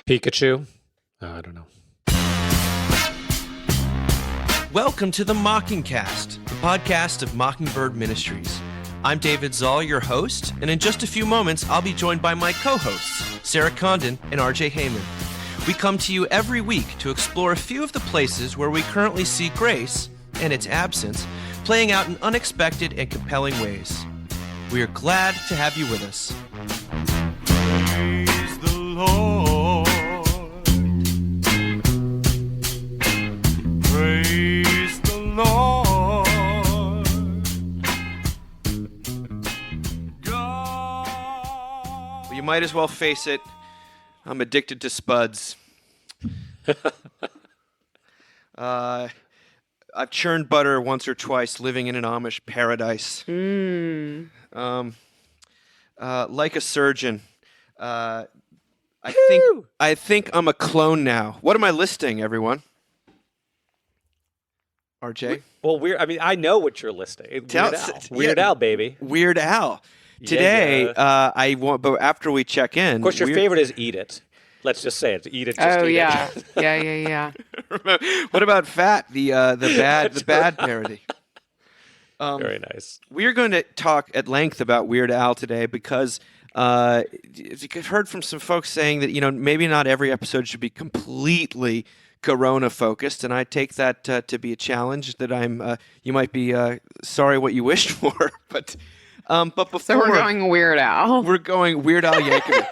Pikachu? I don't know. Welcome to the Mockingcast, the podcast of Mockingbird Ministries. I'm David Zoll, your host, and in just a few moments, I'll be joined by my co-hosts, Sarah Condon and RJ Heyman. We come to you every week to explore a few of the places where we currently see grace, and its absence, playing out in unexpected and compelling ways. We are glad to have you with us. Praise the Lord. Praise the Lord. God. Well, you might as well face it. I'm addicted to spuds. I've churned butter once or twice living in an Amish paradise. Like a surgeon. I think I'm a clone now. What am I listing, everyone? RJ? Well, I know what you're listing. Weird Al, baby. Weird Al. Today, Yeah. but after we check in... Of course, your favorite is Eat It. Let's just say it. Eat It, just eat yeah. it. Yeah. What about Fat, the bad parody? Very nice. We're going to talk at length about Weird Al today because you've heard from some folks saying that, maybe not every episode should be completely Corona-focused, and I take that to be a challenge that you might be sorry what you wished for, but before... So we're going Weird Al. We're going Weird Al Yankovic.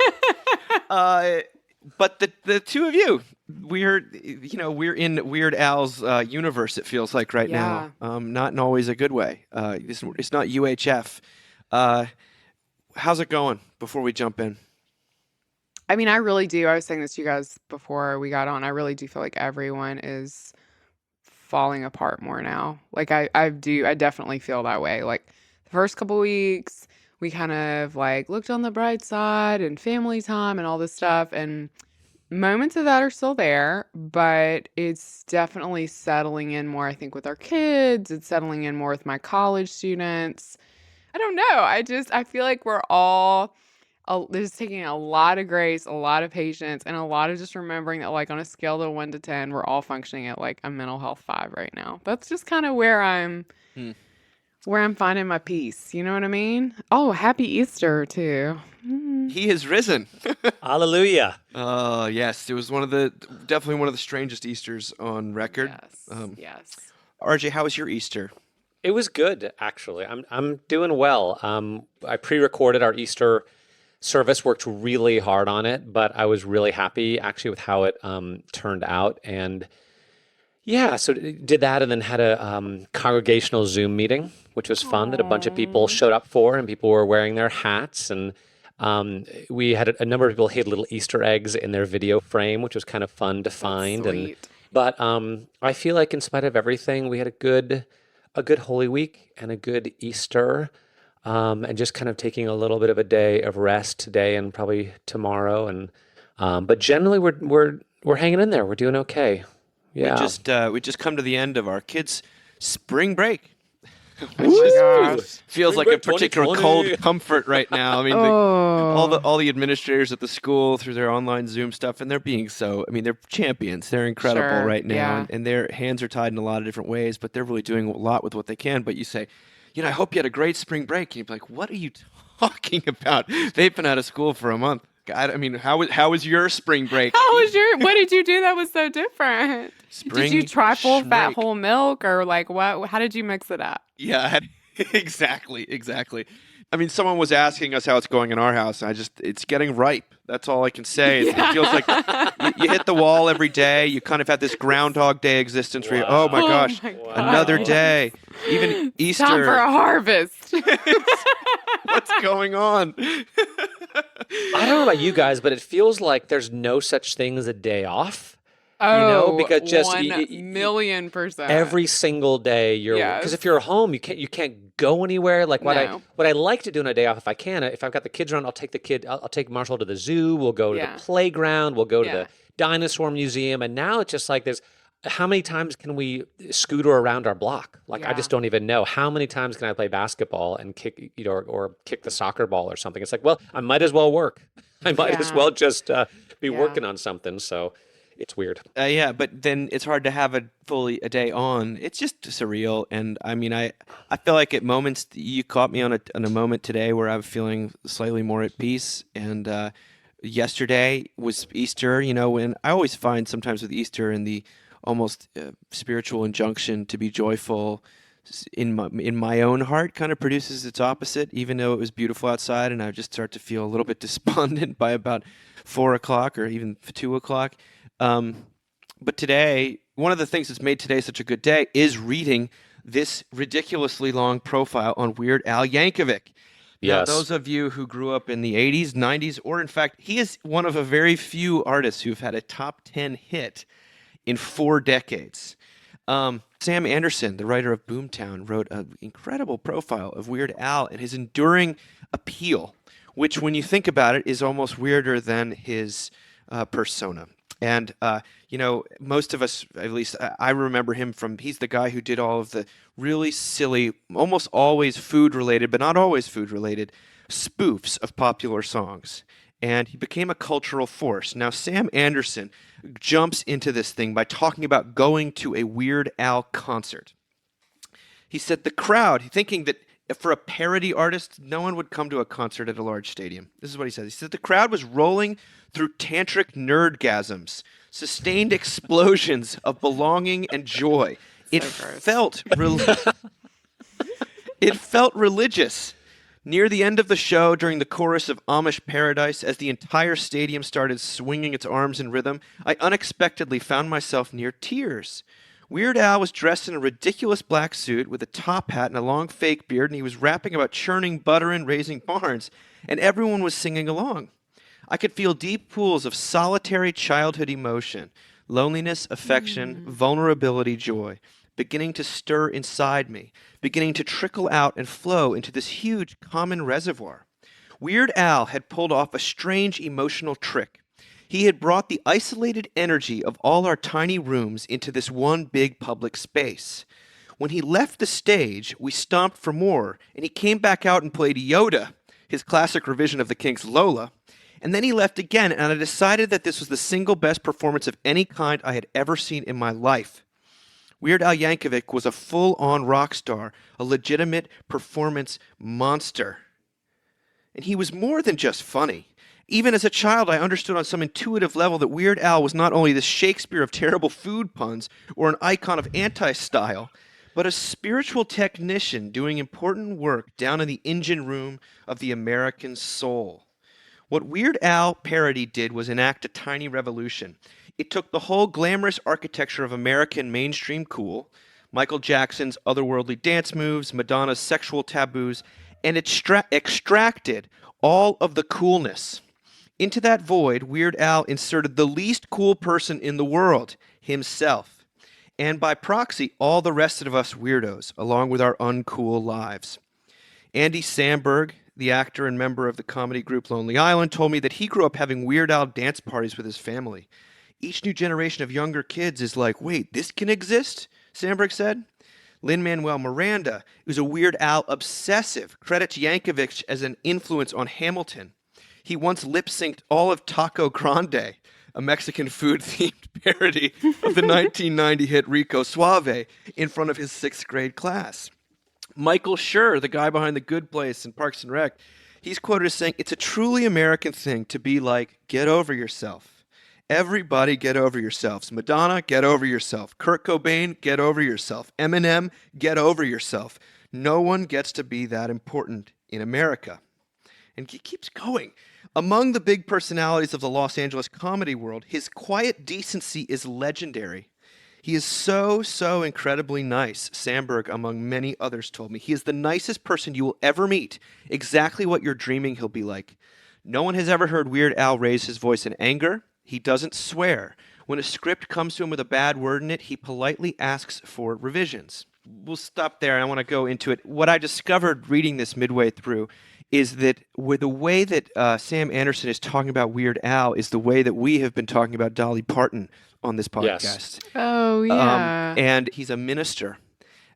But the two of you, we're in Weird Al's universe. It feels like right now, not in always a good way. It's not UHF. How's it going? Before we jump in, I mean, I really do. I was saying this to you guys before we got on. I really do feel like everyone is falling apart more now. Like I definitely feel that way. Like the first couple weeks, we kind of like looked on the bright side and family time and all this stuff, and moments of that are still there, but it's definitely settling in more, I think, with our kids. It's settling in more with my college students. I don't know. I feel like we're all there's taking a lot of grace, a lot of patience, and a lot of just remembering that, like, on a scale of 1 to 10, we're all functioning at like a mental health 5 right now. That's just kind of where I'm finding my peace. You know what I mean? Oh, happy Easter too. He has risen. Hallelujah. Oh yes, it was definitely one of the strangest Easters on record. Yes. RJ, how was your Easter? It was good, actually. I'm doing well. I pre-recorded our Easter service, worked really hard on it, but I was really happy actually with how it turned out. And yeah, so did that and then had a congregational Zoom meeting, which was fun, that a bunch of people showed up for, and people were wearing their hats. And we had a number of people hid little Easter eggs in their video frame, which was kind of fun to find. Sweet. But I feel like in spite of everything, we had a good Holy Week and a good Easter, and just kind of taking a little bit of a day of rest today and probably tomorrow. And but generally, we're hanging in there. We're doing okay. Yeah. We just come to the end of our kids' spring break. Oh my gosh. Feels Spring like break a particular 2020. cold comfort right now. I mean, all the administrators at the school through their online Zoom stuff, and they're being they're champions. They're incredible Sure, right now, yeah. and their hands are tied in a lot of different ways, but they're really doing a lot with what they can. But you say, I hope you had a great spring break. And you'd be like, what are you talking about? They've been out of school for a month. God, I mean, how was your spring break? What did you do that was so different? Spring did you try full fat schmake. whole milk, or like what? How did you mix it up? Yeah, exactly. I mean, someone was asking us how it's going in our house, and it's getting ripe. That's all I can say. It feels like you hit the wall every day. You kind of have this Groundhog Day existence where oh my gosh, another day. Even Easter. Time for a harvest. What's going on? I don't know about you guys, but it feels like there's no such thing as a day off. Oh, because just 1,000,000%. every single day because if you're home, you can't go anywhere. Like what I like to do on a day off, if I can, if I've got the kids around, I'll take Marshall to the zoo. We'll go to the playground. We'll go to the dinosaur museum. And now it's just like how many times can we scooter around our block? Like I just don't even know. How many times can I play basketball and kick, or kick the soccer ball or something? It's like, well, I might as well work. I might as well just be Yeah. working on something. So it's weird. Yeah, but then it's hard to have a day on. It's just surreal, and I mean, I feel like at moments you caught me on a moment today where I'm feeling slightly more at peace. And yesterday was Easter. You know, when I always find sometimes with Easter and the almost spiritual injunction to be joyful in my own heart kind of produces its opposite. Even though it was beautiful outside, and I just start to feel a little bit despondent by about 4 o'clock or even 2 o'clock. But today, one of the things that's made today such a good day is reading this ridiculously long profile on Weird Al Yankovic. Now, Yes. those of you who grew up in the 80s, 90s, or in fact, he is one of a very few artists who've had a top 10 hit in 4 decades. Sam Anderson, the writer of Boomtown, wrote an incredible profile of Weird Al and his enduring appeal, which, when you think about it, is almost weirder than his persona. And, you know, most of us, at least I remember him from, he's the guy who did all of the really silly, almost always food-related, but not always food-related, spoofs of popular songs. And he became a cultural force. Now, Sam Anderson jumps into this thing by talking about going to a Weird Al concert. He said the crowd, thinking that for a parody artist, no one would come to a concert at a large stadium. This is what he says. He said the crowd was rolling through tantric nerdgasms, sustained explosions of belonging and joy. It felt it felt religious. Near the end of the show, during the chorus of Amish Paradise, as the entire stadium started swinging its arms in rhythm, I unexpectedly found myself near tears. Weird Al was dressed in a ridiculous black suit with a top hat and a long fake beard, and he was rapping about churning butter and raising barns, and everyone was singing along. I could feel deep pools of solitary childhood emotion, loneliness, affection, vulnerability, joy, beginning to stir inside me, beginning to trickle out and flow into this huge common reservoir. Weird Al had pulled off a strange emotional trick. He had brought the isolated energy of all our tiny rooms into this one big public space. When he left the stage, we stomped for more, and he came back out and played Yoda, his classic revision of the Kinks' Lola, and then he left again, and I decided that this was the single best performance of any kind I had ever seen in my life. Weird Al Yankovic was a full-on rock star, a legitimate performance monster. And he was more than just funny. Even as a child, I understood on some intuitive level that Weird Al was not only the Shakespeare of terrible food puns or an icon of anti-style, but a spiritual technician doing important work down in the engine room of the American soul. What Weird Al parody did was enact a tiny revolution. It took the whole glamorous architecture of American mainstream cool, Michael Jackson's otherworldly dance moves, Madonna's sexual taboos, and extracted all of the coolness. Into that void, Weird Al inserted the least cool person in the world, himself, and by proxy, all the rest of us weirdos, along with our uncool lives. Andy Samberg, the actor and member of the comedy group Lonely Island, told me that he grew up having Weird Al dance parties with his family. Each new generation of younger kids is like, wait, this can exist? Samberg said. Lin-Manuel Miranda, who's a Weird Al obsessive, credits Yankovic as an influence on Hamilton. He once lip-synced all of Taco Grande, a Mexican food-themed parody of the 1990 hit Rico Suave, in front of his 6th grade class. Michael Schur, the guy behind The Good Place and Parks and Rec, he's quoted as saying, it's a truly American thing to be like, get over yourself. Everybody get over yourselves. Madonna, get over yourself. Kurt Cobain, get over yourself. Eminem, get over yourself. No one gets to be that important in America. And he keeps going. Among the big personalities of the Los Angeles comedy world, his quiet decency is legendary. He is so incredibly nice, Samberg, among many others, told me. He is the nicest person you will ever meet, exactly what you're dreaming he'll be like. No one has ever heard Weird Al raise his voice in anger. He doesn't swear. When a script comes to him with a bad word in it, he politely asks for revisions. We'll stop there. I want to go into it. What I discovered reading this midway through is that with the way that Sam Anderson is talking about Weird Al is the way that we have been talking about Dolly Parton on this podcast. Yes. Oh, yeah. And he's a minister.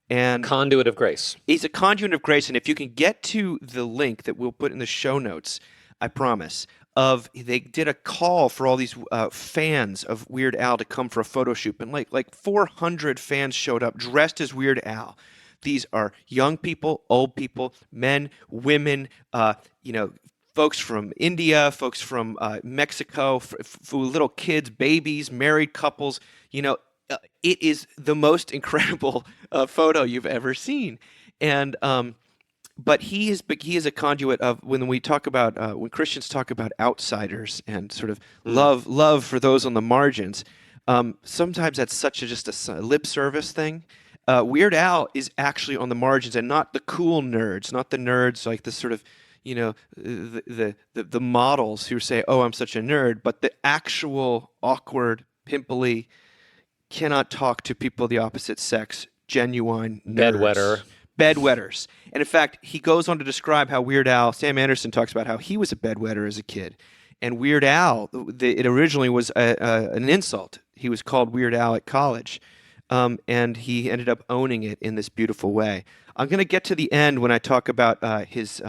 And Conduit of grace. he's a conduit of grace. And if you can get to the link that we'll put in the show notes, I promise, they did a call for all these fans of Weird Al to come for a photo shoot, and like 400 fans showed up dressed as Weird Al. These are young people, old people, men, women, folks from India, folks from Mexico, little kids, babies, married couples. It is the most incredible photo you've ever seen, and but he is a conduit of when we talk about when Christians talk about outsiders and sort of love for those on the margins. Sometimes that's just a lip service thing. Weird Al is actually on the margins, and not the cool nerds, not the nerds like the sort of the models who say, "Oh, I'm such a nerd," but the actual awkward, pimply, cannot talk to people of the opposite sex, genuine nerds. Bedwetters. And in fact, he goes on to describe how Weird Al, Sam Anderson talks about how he was a bedwetter as a kid. And Weird Al, it originally was an insult. He was called Weird Al at college. And he ended up owning it in this beautiful way. I'm going to get to the end when I talk about his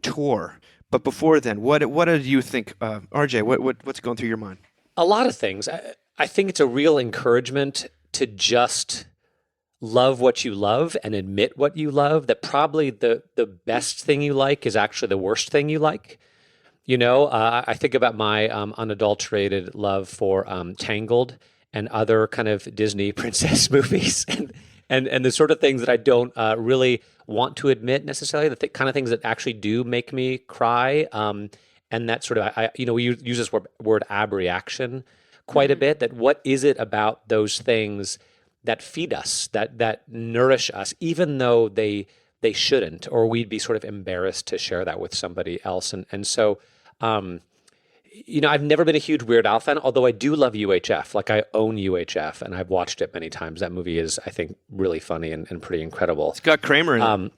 tour. But before then, what do you think, RJ? What's going through your mind? A lot of things. I think it's a real encouragement to just love what you love and admit what you love, that probably the best thing you like is actually the worst thing you like. I think about my unadulterated love for Tangled and other kind of Disney princess movies and the sort of things that I don't really want to admit necessarily, the kind of things that actually do make me cry. And that sort of, we use this word abreaction quite a bit, that what is it about those things that feed us, that nourish us, even though they shouldn't, or we'd be sort of embarrassed to share that with somebody else. And so, I've never been a huge Weird Al fan, although I do love UHF. Like, I own UHF, and I've watched it many times. That movie is, I think, really funny and pretty incredible. It's got Kramer in it.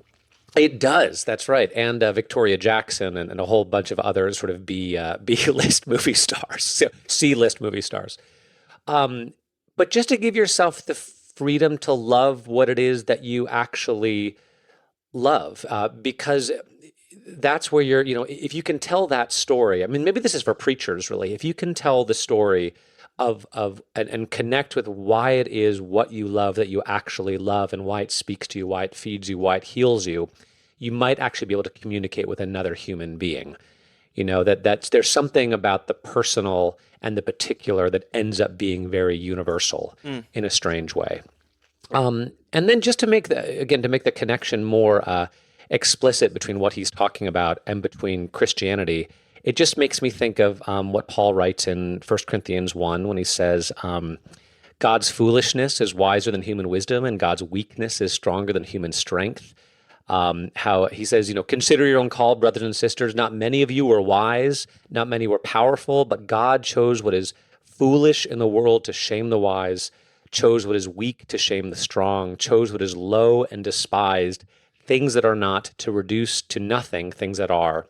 It does, that's right, and Victoria Jackson and a whole bunch of other sort of B-list movie stars, C-list movie stars. But just to give yourself the freedom to love what it is that you actually love, because that's where if you can tell that story, I mean, maybe this is for preachers, really. If you can tell the story and connect with why it is what you love that you actually love, and why it speaks to you, why it feeds you, why it heals you, you might actually be able to communicate with another human being. There's something about the personal and the particular that ends up being very universal in a strange way. And then just to make the connection more explicit between what he's talking about and between Christianity, it just makes me think of what Paul writes in 1 Corinthians 1 when he says, God's foolishness is wiser than human wisdom, and God's weakness is stronger than human strength. How he says, consider your own call, brothers and sisters. Not many of you were wise, not many were powerful, but God chose what is foolish in the world to shame the wise, chose what is weak to shame the strong, chose what is low and despised, things that are not, to reduce to nothing things that are,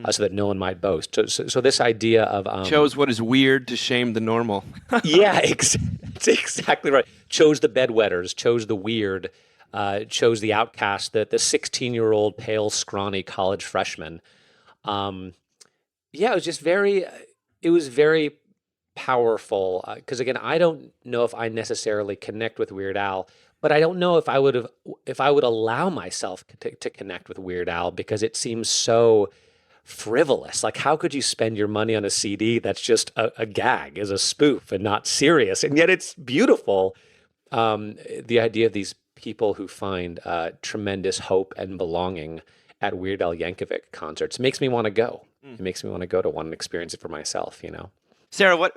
so that no one might boast. So this idea of chose what is weird to shame the normal. Yeah, that's exactly right. Chose the bedwetters, chose the weird, chose the outcast, the 16-year-old pale, scrawny college freshman. It was very powerful. Because again, I don't know if I necessarily connect with Weird Al, but I don't know if I would allow myself to connect with Weird Al, because it seems so frivolous. Like, how could you spend your money on a CD that's just a gag, is a spoof and not serious? And yet it's beautiful. The idea of these people who find tremendous hope and belonging at Weird Al Yankovic concerts makes me want to go. It makes me want to go to one and experience it for myself, Sarah, what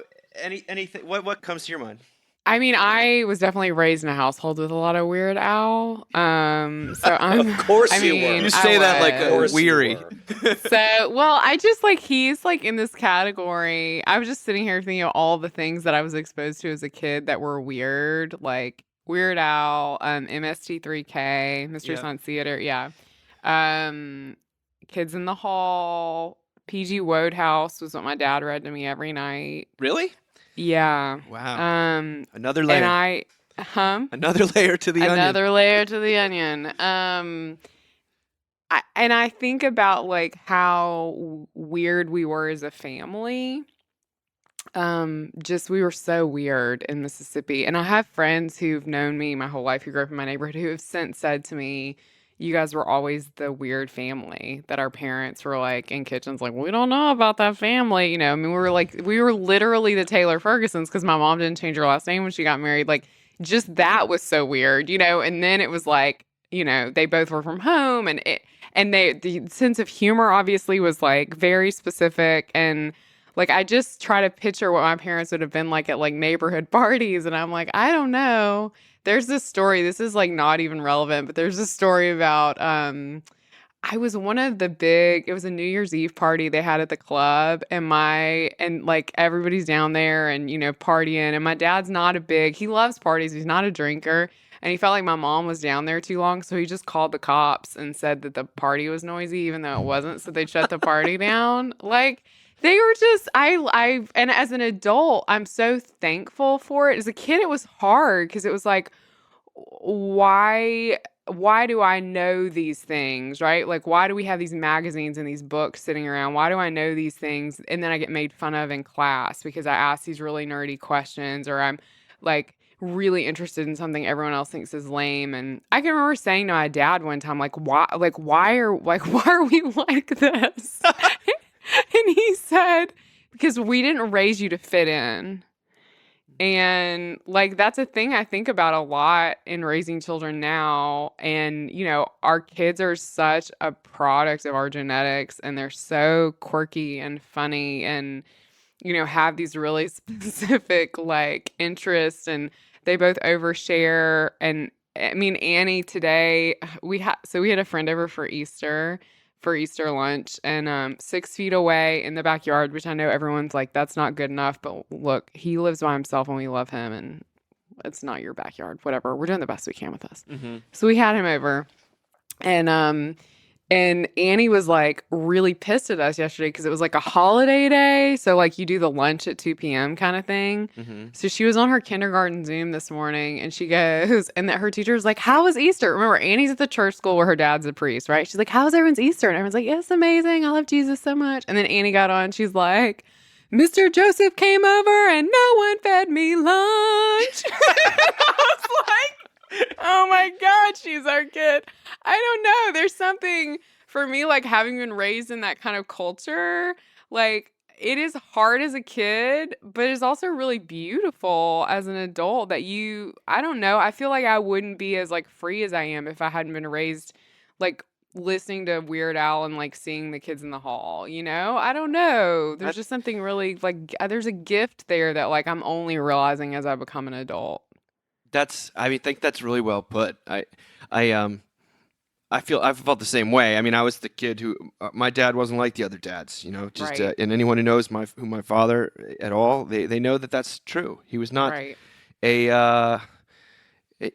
comes to your mind? I mean, I was definitely raised in a household with a lot of Weird Al. So I'm. Of course I you mean, were. You say that like Of course you weary. were. I just he's in this category. I was just sitting here thinking of all the things that I was exposed to as a kid that were weird, like Weird Al, MST3K, Mystery Science Theater, Kids in the Hall, PG Wodehouse was what my dad read to me every night. Really? Yeah. Wow. Another layer. And Another layer to the onion. Another layer to the onion. and I think about like how weird we were as a family. Just we were so weird in Mississippi. And I have friends who've known me my whole life who grew up in my neighborhood who have since said to me, you guys were always the weird family that our parents were like in kitchens, like, we don't know about that family. You know, I mean, we were literally the Taylor Fergusons because my mom didn't change her last name when she got married. Like, just that was so weird, you know, and then it was like, you know, they both were from home and the sense of humor obviously was like very specific and like, I just try to picture what my parents would have been like at like neighborhood parties. And I'm like, I don't know. There's this story. This is like not even relevant, but there's this story about, I was one of the big, it was a New Year's Eve party they had at the club and like everybody's down there and, you know, partying. And my dad's not a big, he loves parties. He's not a drinker. And he felt like my mom was down there too long. So he just called the cops and said that the party was noisy, even though it wasn't. So they shut the party down. Like, they were just and as an adult, I'm so thankful for it. As a kid, it was hard because it was like, why do I know these things, right? Like, why do we have these magazines and these books sitting around? Why do I know these things? And then I get made fun of in class because I ask these really nerdy questions or I'm like really interested in something everyone else thinks is lame. And I can remember saying to my dad one time, why are we like this? And he said, because we didn't raise you to fit in. And like that's a thing I think about a lot in raising children now. And, you know, our kids are such a product of our genetics and they're so quirky and funny and, you know, have these really specific like interests and they both overshare. And I mean, Annie today, we had a friend over for Easter lunch and 6 feet away in the backyard, which I know everyone's like, that's not good enough. But look, he lives by himself and we love him and it's not your backyard, whatever. We're doing the best we can with this. Mm-hmm. So we had him over and Annie was like really pissed at us yesterday because it was like a holiday day. So like you do the lunch at 2 p.m. kind of thing. Mm-hmm. So she was on her kindergarten Zoom this morning and she goes, and that her teacher was like, how was Easter? Remember, Annie's at the church school where her dad's a priest, right? She's like, how was everyone's Easter? And everyone's like, it's amazing. I love Jesus so much. And then Annie got on. She's like, Mr. Joseph came over and no one fed me lunch. I was like, oh my God, she's our kid. I don't know. There's something for me, like having been raised in that kind of culture, like it is hard as a kid, but it's also really beautiful as an adult that I don't know. I feel like I wouldn't be as like free as I am if I hadn't been raised like listening to Weird Al and like seeing the kids in the hall, you know? I don't know. There's just something really like, there's a gift there that like I'm only realizing as I become an adult. I think that's really well put. I've felt the same way. I mean, I was the kid who my dad wasn't like the other dads, you know. Just Right. And anyone who knows my father at all, they know that that's true. He was not Right.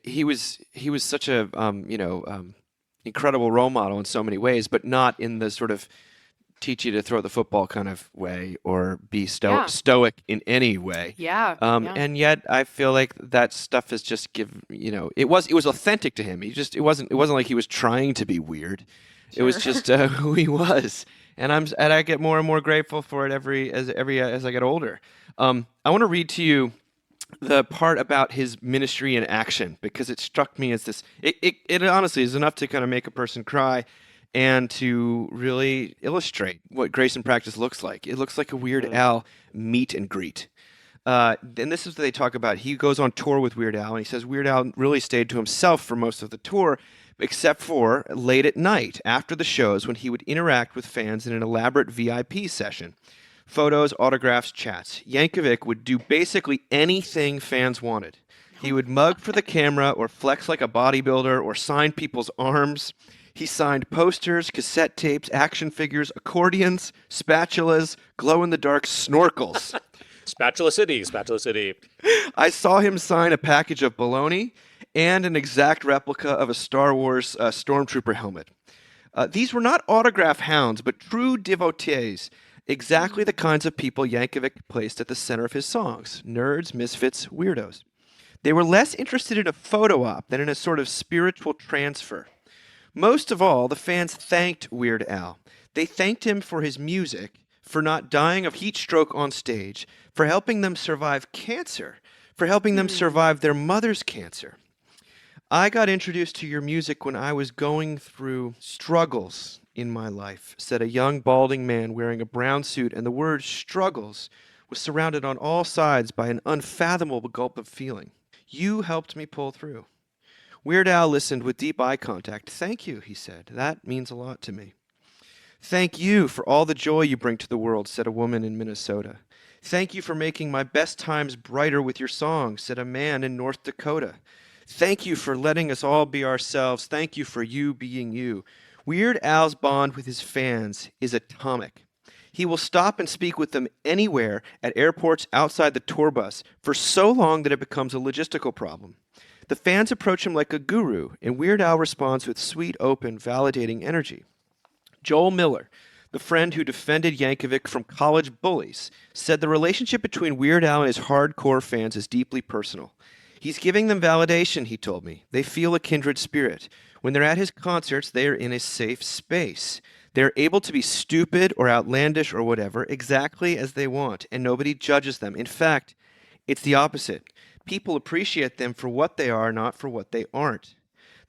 he was such a incredible role model in so many ways, but not in the sort of teach you to throw the football kind of way or be Yeah. stoic in any way. Yeah. Yeah. And yet I feel like that stuff is just it was authentic to him. It wasn't like he was trying to be weird. It was Sure. just who he was. And I get more and more grateful for it as I get older. I want to read to you the part about his ministry in action because it struck me as this. It honestly is enough to kind of make a person cry. And to really illustrate what grace in practice looks like. It looks like a Weird Al meet and greet. And this is what they talk about. He goes on tour with Weird Al, and he says Weird Al really stayed to himself for most of the tour, except for late at night, after the shows, when he would interact with fans in an elaborate VIP session. Photos, autographs, chats. Yankovic would do basically anything fans wanted. He would mug for the camera or flex like a bodybuilder or sign people's arms. He signed posters, cassette tapes, action figures, accordions, spatulas, glow-in-the-dark snorkels. Spatula City, Spatula City. I saw him sign a package of bologna and an exact replica of a Star Wars stormtrooper helmet. These were not autograph hounds, but true devotees, exactly the kinds of people Yankovic placed at the center of his songs. Nerds, misfits, weirdos. They were less interested in a photo op than in a sort of spiritual transfer. Most of all, the fans thanked Weird Al. They thanked him for his music, for not dying of heat stroke on stage, for helping them survive cancer, for helping them survive their mother's cancer. I got introduced to your music when I was going through struggles in my life, said a young balding man wearing a brown suit, and the word struggles was surrounded on all sides by an unfathomable gulp of feeling. You helped me pull through. Weird Al listened with deep eye contact. Thank you, he said. That means a lot to me. Thank you for all the joy you bring to the world, said a woman in Minnesota. Thank you for making my best times brighter with your songs, said a man in North Dakota. Thank you for letting us all be ourselves. Thank you for you being you. Weird Al's bond with his fans is atomic. He will stop and speak with them anywhere, at airports, outside the tour bus, for so long that it becomes a logistical problem. The fans approach him like a guru, and Weird Al responds with sweet, open, validating energy. Joel Miller, the friend who defended Yankovic from college bullies, said the relationship between Weird Al and his hardcore fans is deeply personal. He's giving them validation, he told me. They feel a kindred spirit. When they're at his concerts, they are in a safe space. They're able to be stupid or outlandish or whatever exactly as they want, and nobody judges them. In fact, it's the opposite. People appreciate them for what they are, not for what they aren't.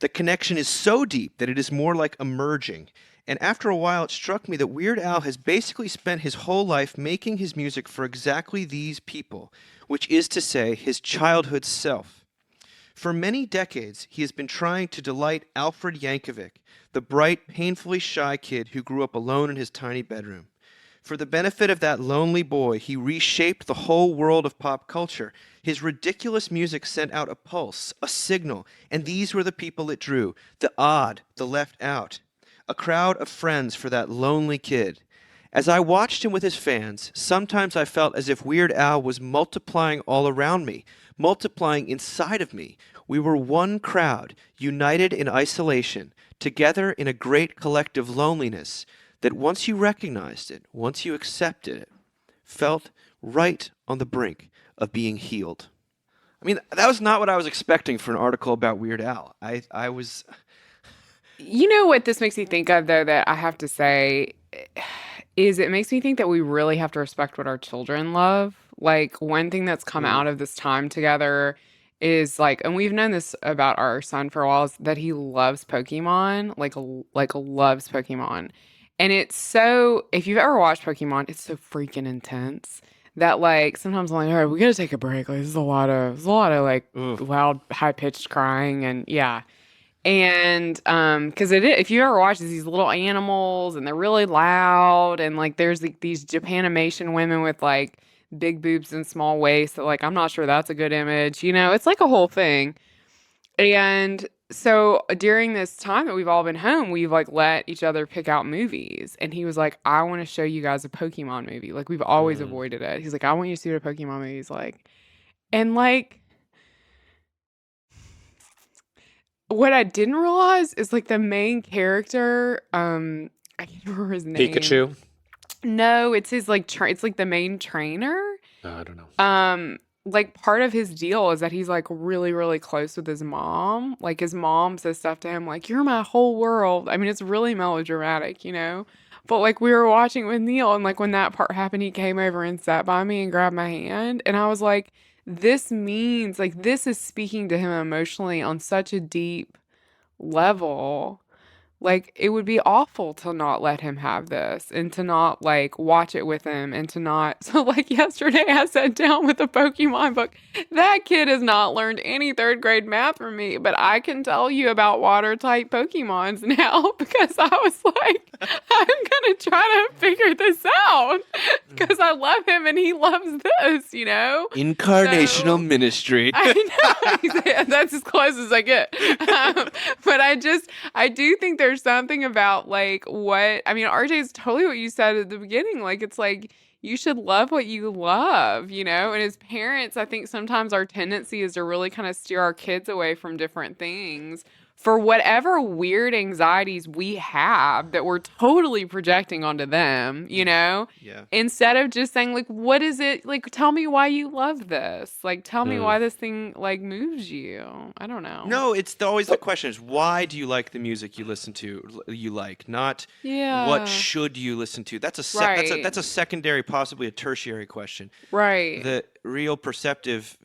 The connection is so deep that it is more like a merging. And after a while, it struck me that Weird Al has basically spent his whole life making his music for exactly these people, which is to say, his childhood self. For many decades, he has been trying to delight Alfred Yankovic, the bright, painfully shy kid who grew up alone in his tiny bedroom. For the benefit of that lonely boy, he reshaped the whole world of pop culture. His ridiculous music sent out a pulse, a signal, and these were the people it drew, the odd, the left out. A crowd of friends for that lonely kid. As I watched him with his fans, sometimes I felt as if Weird Al was multiplying all around me, multiplying inside of me. We were one crowd, united in isolation, together in a great collective loneliness that once you recognized it, once you accepted it, felt right on the brink of being healed. I mean, that was not what I was expecting for an article about Weird Al. I was... You know what this makes me think of, though, that I have to say is it makes me think that we really have to respect what our children love. Like, one thing that's come out of this time together is like, and we've known this about our son for a while, is that he loves Pokemon, like loves Pokemon. And it's so, if you've ever watched Pokemon, it's so freaking intense that like sometimes I'm like, all right, we gotta take a break. Like, there's a lot of like loud, high pitched crying, and yeah. And because if you ever watch these little animals and they're really loud, and like there's these Japanimation women with like big boobs and small waists that like I'm not sure that's a good image. You know, it's like a whole thing. And so during this time that we've all been home, we've like let each other pick out movies. And he was like, I want to show you guys a Pokemon movie. Like, we've always avoided it. He's like, I want you to see what a Pokemon movie is like. And like, what I didn't realize is like the main character, I can't remember his name. Pikachu? No, it's his like it's like the main trainer. I don't know. Like part of his deal is that he's like really, really close with his mom. Like his mom says stuff to him like, "You're my whole world." I mean, it's really melodramatic, you know? But like we were watching with Neil, and like when that part happened, he came over and sat by me and grabbed my hand, and I was like, this means like this is speaking to him emotionally on such a deep level. Like, it would be awful to not let him have this and to not like watch it with him and to not. So like yesterday I sat down with a Pokemon book. That kid has not learned any third grade math from me, but I can tell you about water type Pokemons now because I was like, I'm gonna try to figure this out because I love him and he loves this, you know? Incarnational ministry. I know. That's as close as I get. But I do think there's something about like what, I mean, RJ is totally what you said at the beginning. Like, it's like, you should love what you love, you know? And as parents, I think sometimes our tendency is to really kind of steer our kids away from different things for whatever weird anxieties we have that we're totally projecting onto them, you know? Yeah. Instead of just saying, like, what is it? Like, tell me why you love this. Like, tell me why this thing, like, moves you. I don't know. No, it's always the question is why do you like the music you listen to? You like, not Yeah. what should you listen to. That's a Right. that's a secondary, possibly a tertiary question. Right. The real perceptive,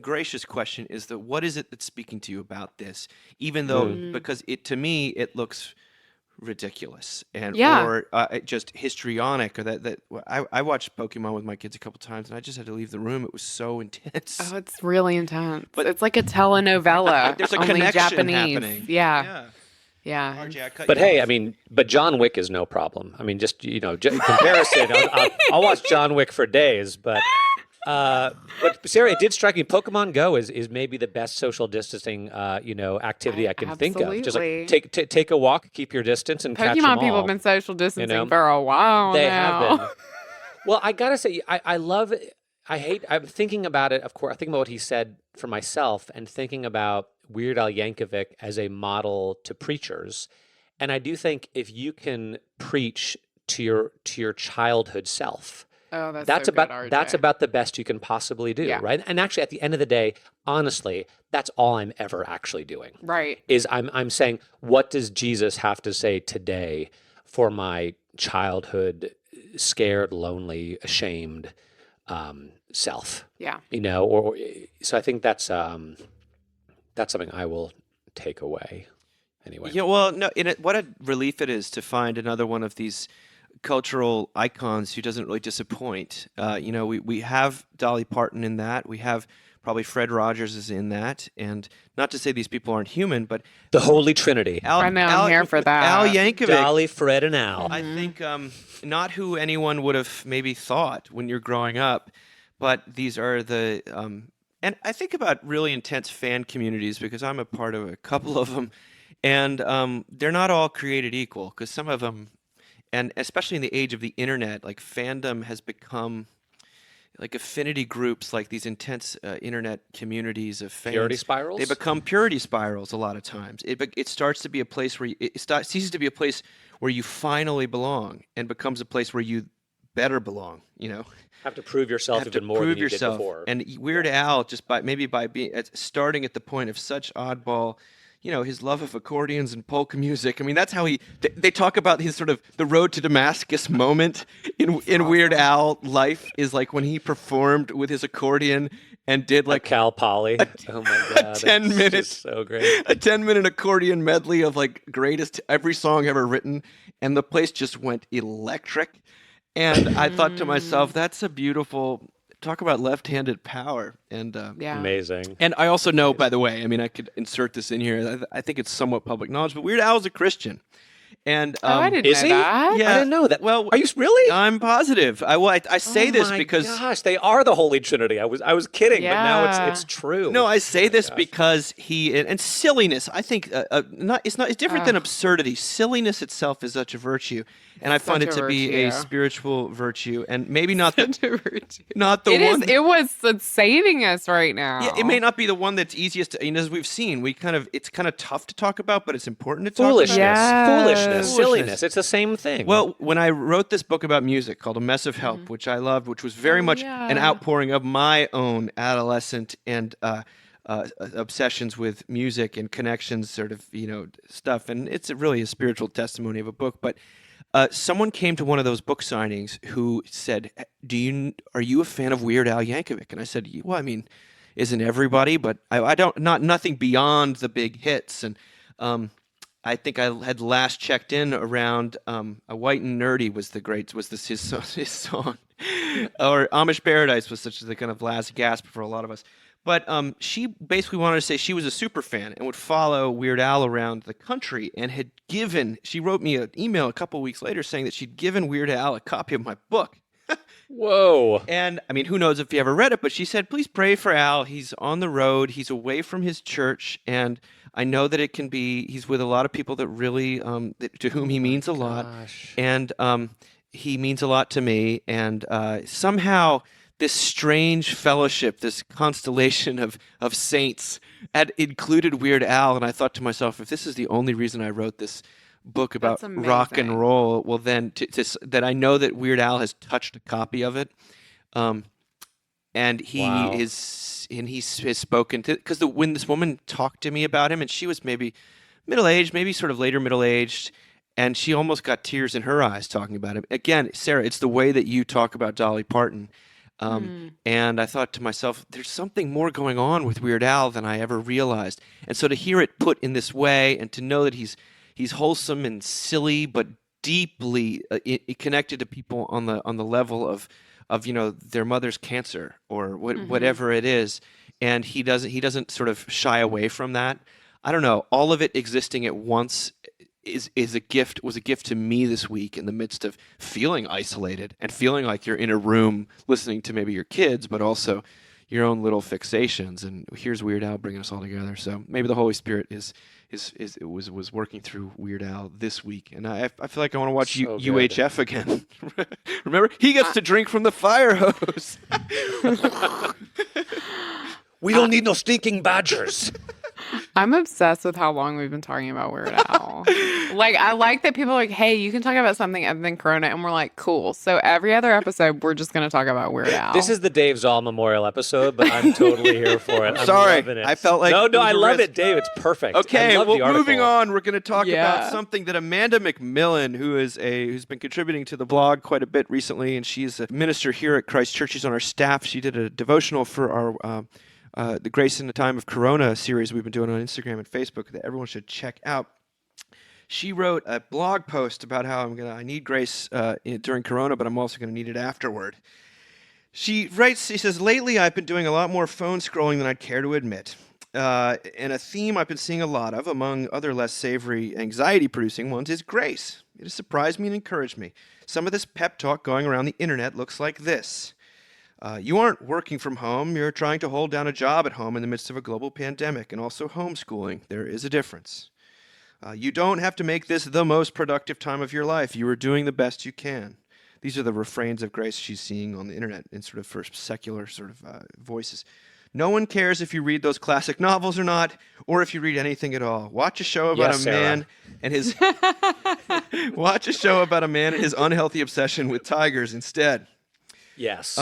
gracious question is that what is it that's speaking to you about this? Even though because to me it looks ridiculous and Yeah. or just histrionic or that I watched Pokemon with my kids a couple times and I just had to leave the room. It was so intense. Oh, it's really intense. But- It's like a telenovela. There's a only connection Japanese. happening. Yeah. Yeah. RJ, I cut But you hey, off. I mean, but John Wick is no problem. I mean, just comparison. I'll watch John Wick for days. But Sarah, it did strike me. Pokemon Go is maybe the best social distancing activity I can think of. Just like take a walk, keep your distance, and catch them Pokemon all. people have been social distancing know? for a while They now. have been. Well, I gotta say, I love. I'm thinking about it. Of course, I think about what he said for myself, and thinking about Weird Al Yankovic as a model to preachers. And I do think if you can preach to your childhood self, Oh, that's so about good, that's RJ. about the best you can possibly do, Yeah. right? And actually, at the end of the day, honestly, that's all I'm ever actually doing. Right. Is I'm saying, what does Jesus have to say today for my childhood, scared, lonely, ashamed self? Yeah. So I think that's something I will take away. Anyway. Yeah, well, no, what a relief it is to find another one of these cultural icons who doesn't really disappoint. We have Dolly Parton in that. We have probably Fred Rogers is in that. And not to say these people aren't human, but The Holy Trinity. I know, I'm here for that. Al Yankovic, Dolly, Fred, and Al. I think not who anyone would have maybe thought when you're growing up, but these are the and I think about really intense fan communities because I'm a part of a couple of them, and they're not all created equal because some of them, and especially in the age of the internet, like fandom has become like affinity groups, like these intense internet communities of fans. Purity spirals? They become purity spirals a lot of times. It starts to be a place where ceases to be a place where you finally belong and becomes a place where you better belong. Have to prove yourself Have to even more prove than you yourself. did before. And Weird Al, just by being starting at the point of such oddball, his love of accordions and polka music. I mean, that's how they talk about his sort of the road to Damascus moment in Weird Al life is like when he performed with his accordion and did like Cal Poly. Oh my God. 10 it's minutes. just so great. a 10-minute accordion medley of like greatest every song ever written, and the place just went electric. And I thought to myself, that's a beautiful talk about left-handed power. And Yeah. Amazing. and I also know, by the way, I mean, I could insert this in here. I think it's somewhat public knowledge, but Weird Al is a Christian. And Oh, I didn't Is know he? that. yeah. I didn't know that. Well, Are you really? I'm positive. I say Oh this my because gosh, they are the Holy Trinity. I was kidding, but now Yeah. it's true. no, I say this gosh. because and silliness. I think it's different than absurdity. Silliness itself is such a virtue, and I find it Such a to be a virtue. spiritual virtue, and maybe not the It not the one. is. It was saving us right now. Yeah, it may not be the one that's easiest to, as we've seen, it's kind of tough to talk about, but it's important to talk Foolishness. about. Foolishness. Yes. Silliness. It's the same thing. Well, when I wrote this book about music called A Mess of Help, which I loved, which was very much an yeah. outpouring of my own adolescent and obsessions with music and connections, sort of, stuff. And it's really a spiritual testimony of a book. But someone came to one of those book signings who said, are you a fan of Weird Al Yankovic? And I said, well, I mean, isn't everybody? But I don't, nothing beyond the big hits. And I think I had last checked in around "A White and Nerdy" was his song, or "Amish Paradise" was such the kind of last gasp for a lot of us. But she basically wanted to say she was a super fan and would follow Weird Al around the country, and she wrote me an email a couple weeks later saying that she'd given Weird Al a copy of my book. Whoa. And I mean, who knows if you ever read it, but she said, please pray for Al. He's on the road. He's away from his church. And I know that he's with a lot of people that really, to whom he means a lot. Gosh. And he means a lot to me. And somehow this strange fellowship, this constellation of saints had included Weird Al, and I thought to myself, if this is the only reason I wrote this book about That's rock and amazing. roll, well then that I know that Weird Al has touched a copy of it, um, and Wow. has spoken to, because when this woman talked to me about him, and she was maybe middle aged, maybe sort of later middle aged, and she almost got tears in her eyes talking about him. Again, Sarah, it's the way that you talk about Dolly Parton. Mm. And I thought to myself, there's something more going on with Weird Al than I ever realized. And so to hear it put in this way, and to know that he's wholesome and silly, but deeply connected to people on the level of their mother's cancer or Hmm. whatever it is, and he doesn't sort of shy away from that. I don't know. All of it existing at once is a gift was a gift to me this week in the midst of feeling isolated and feeling like you're in a room listening to maybe your kids, but also your own little fixations. And here's Weird Al bringing us all together. So maybe the Holy Spirit was working through Weird Al this week, and I feel like I want to watch So good. UHF again. Remember, he gets to drink from the fire hose. We don't need no stinking badgers. I'm obsessed with how long we've been talking about Weird Al. Like, I like that people are like, hey, you can talk about something other than Corona. And we're like, cool. So every other episode, we're just going to talk about Weird This Al. is the Dave Zoll Memorial episode, but I'm totally here for it. I'm I'm sorry. loving it. I felt like no, it no, was I a love risk. it, Dave. It's perfect. I Okay, love well, the article. moving on, we're going to talk about Yeah. something that Amanda McMillan, who's been contributing to the blog quite a bit recently, and she's a minister here at Christ Church. She's on our staff. She did a devotional for our the Grace in the Time of Corona series we've been doing on Instagram and Facebook that everyone should check out. She wrote a blog post about how I need grace during Corona, but I'm also going to need it afterward. She says, lately I've been doing a lot more phone scrolling than I'd care to admit. And a theme I've been seeing a lot of, among other less savory, anxiety-producing ones, is grace. It has surprised me and encouraged me. Some of this pep talk going around the internet looks like this. You aren't working from home. You're trying to hold down a job at home in the midst of a global pandemic and also homeschooling. There is a difference. You don't have to make this the most productive time of your life. You are doing the best you can. These are the refrains of grace she's seeing on the internet in sort of first secular sort of voices. No one cares if you read those classic novels or not, or if you read anything at all. Watch a show about Yes, a Sarah. man and his unhealthy obsession with tigers instead. Yes.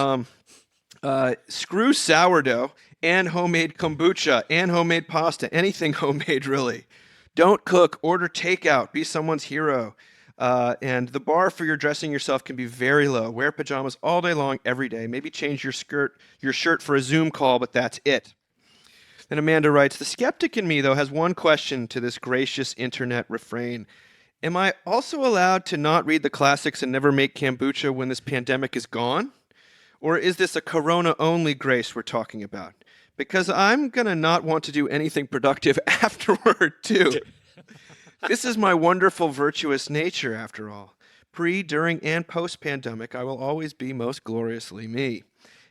Screw sourdough and homemade kombucha and homemade pasta, anything homemade really. Don't cook, order takeout, be someone's hero. And the bar for your dressing yourself can be very low. Wear pajamas all day long, every day. Maybe change your shirt for a Zoom call, but that's it. Then Amanda writes, the skeptic in me, though, has one question to this gracious internet refrain. Am I also allowed to not read the classics and never make kombucha when this pandemic is gone? Or is this a corona-only grace we're talking about? Because I'm going to not want to do anything productive afterward, too. This is my wonderful, virtuous nature, after all. Pre, during, and post-pandemic, I will always be most gloriously me.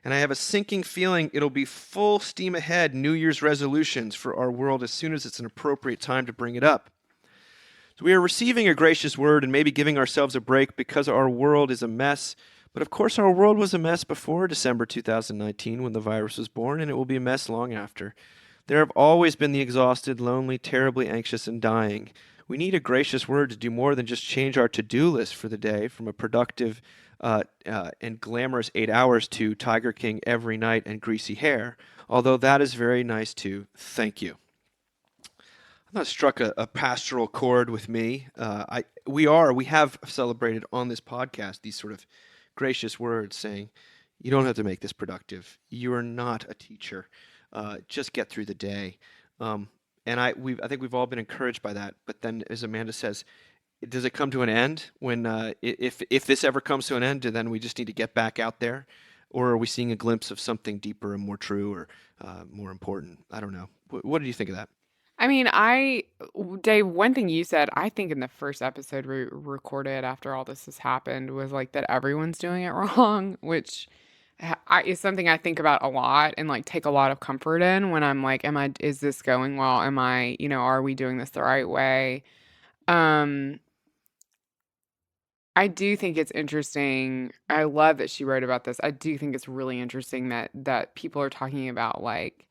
And I have a sinking feeling it'll be full steam ahead New Year's resolutions for our world as soon as it's an appropriate time to bring it up. So we are receiving a gracious word and maybe giving ourselves a break because our world is a mess. But of course, our world was a mess before December 2019 when the virus was born, and it will be a mess long after. There have always been the exhausted, lonely, terribly anxious, and dying. We need a gracious word to do more than just change our to-do list for the day from a productive and glamorous 8 hours to Tiger King every night and greasy hair, although that is very nice too. Thank you. That struck a pastoral chord with me. We have celebrated on this podcast these sort of gracious words saying, you don't have to make this productive. You are not a teacher. Just get through the day. And I think we've all been encouraged by that. But then, as Amanda says, does it come to an end when if this ever comes to an end? Then we just need to get back out there, or are we seeing a glimpse of something deeper and more true or more important? I don't know. What do you think of that? I mean, Dave, one thing you said, I think in the first episode we recorded after all this has happened was like that everyone's doing it wrong, which is something I think about a lot and like take a lot of comfort in when I'm like, is this going well? Are we doing this the right way? Um, I do think it's interesting. I love that she wrote about this. I do think it's really interesting that people are talking about like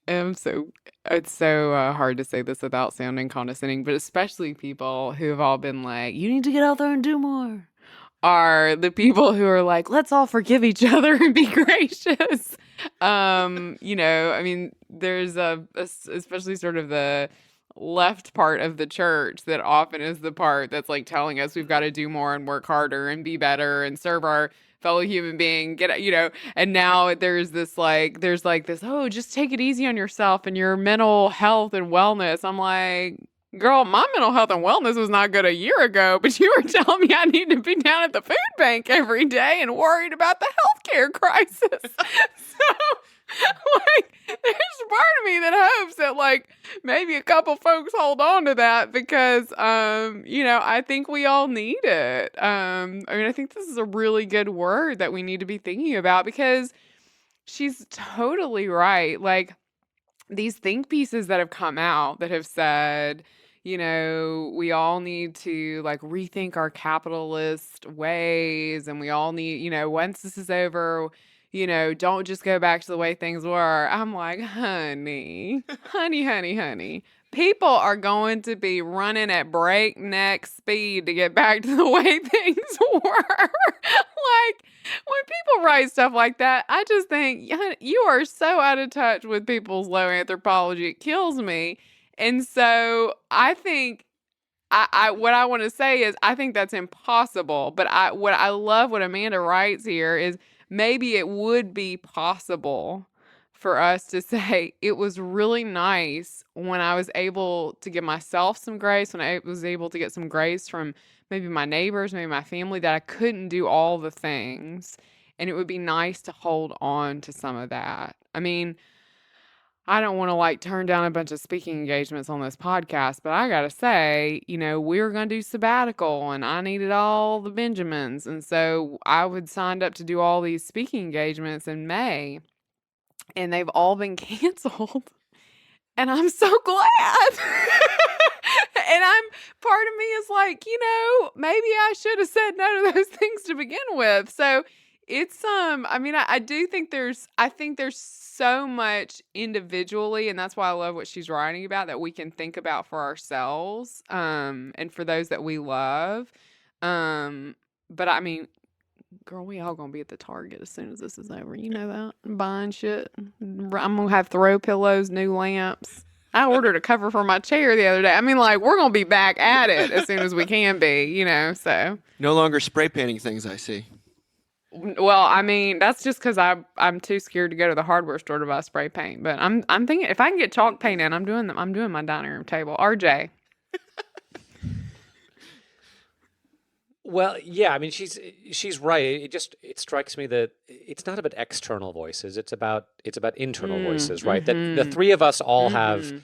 so it's so hard to say this without sounding condescending, but especially people who have all been like, "You need to get out there and do more," are the people who are like, "Let's all forgive each other and be gracious." I mean, there's especially sort of the left part of the church that often is the part that's like telling us we've got to do more and work harder and be better and serve our fellow human being, and now there's like this, oh, just take it easy on yourself and your mental health and wellness. I'm like, girl, my mental health and wellness was not good a year ago, but you were telling me I need to be down at the food bank every day and worried about the healthcare crisis. So, like, there's part of me that hopes that, like, maybe a couple folks hold on to that because, I think we all need it. I think this is a really good word that we need to be thinking about because she's totally right. Like, these think pieces that have come out that have said, we all need to like rethink our capitalist ways and we all need, once this is over, don't just go back to the way things were. I'm like, honey, honey, honey, honey. People are going to be running at breakneck speed to get back to the way things were. Like, when people write stuff like that, I just think, you are so out of touch with people's low anthropology. It kills me. And so I think what I want to say is I think that's impossible. But what I love what Amanda writes here is maybe it would be possible for us to say it was really nice when I was able to give myself some grace, when I was able to get some grace from maybe my neighbors, maybe my family, that I couldn't do all the things. And it would be nice to hold on to some of that. I mean, I don't want to like turn down a bunch of speaking engagements on this podcast, but I got to say, we were going to do sabbatical and I needed all the Benjamins. And so I would signed up to do all these speaking engagements in May and they've all been canceled. And I'm so glad. And part of me is like, maybe I should have said no to those things to begin with. So it's, I do think I think there's so much individually, and that's why I love what she's writing about, that we can think about for ourselves, and for those that we love. But I mean, girl, we all gonna be at the Target as soon as this is over. You know that. I'm buying shit. I'm gonna have throw pillows, new lamps. I ordered a cover for my chair the other day. I mean, like, we're gonna be back at it as soon as we can be, so. No longer spray painting things, I see. Well, I mean, that's just because I'm too scared to go to the hardware store to buy spray paint. But I'm thinking if I can get chalk paint in, I'm doing my dining room table. RJ. Well, yeah, I mean, she's right. It strikes me that it's not about external voices. It's about internal voices, right? That the three of us all have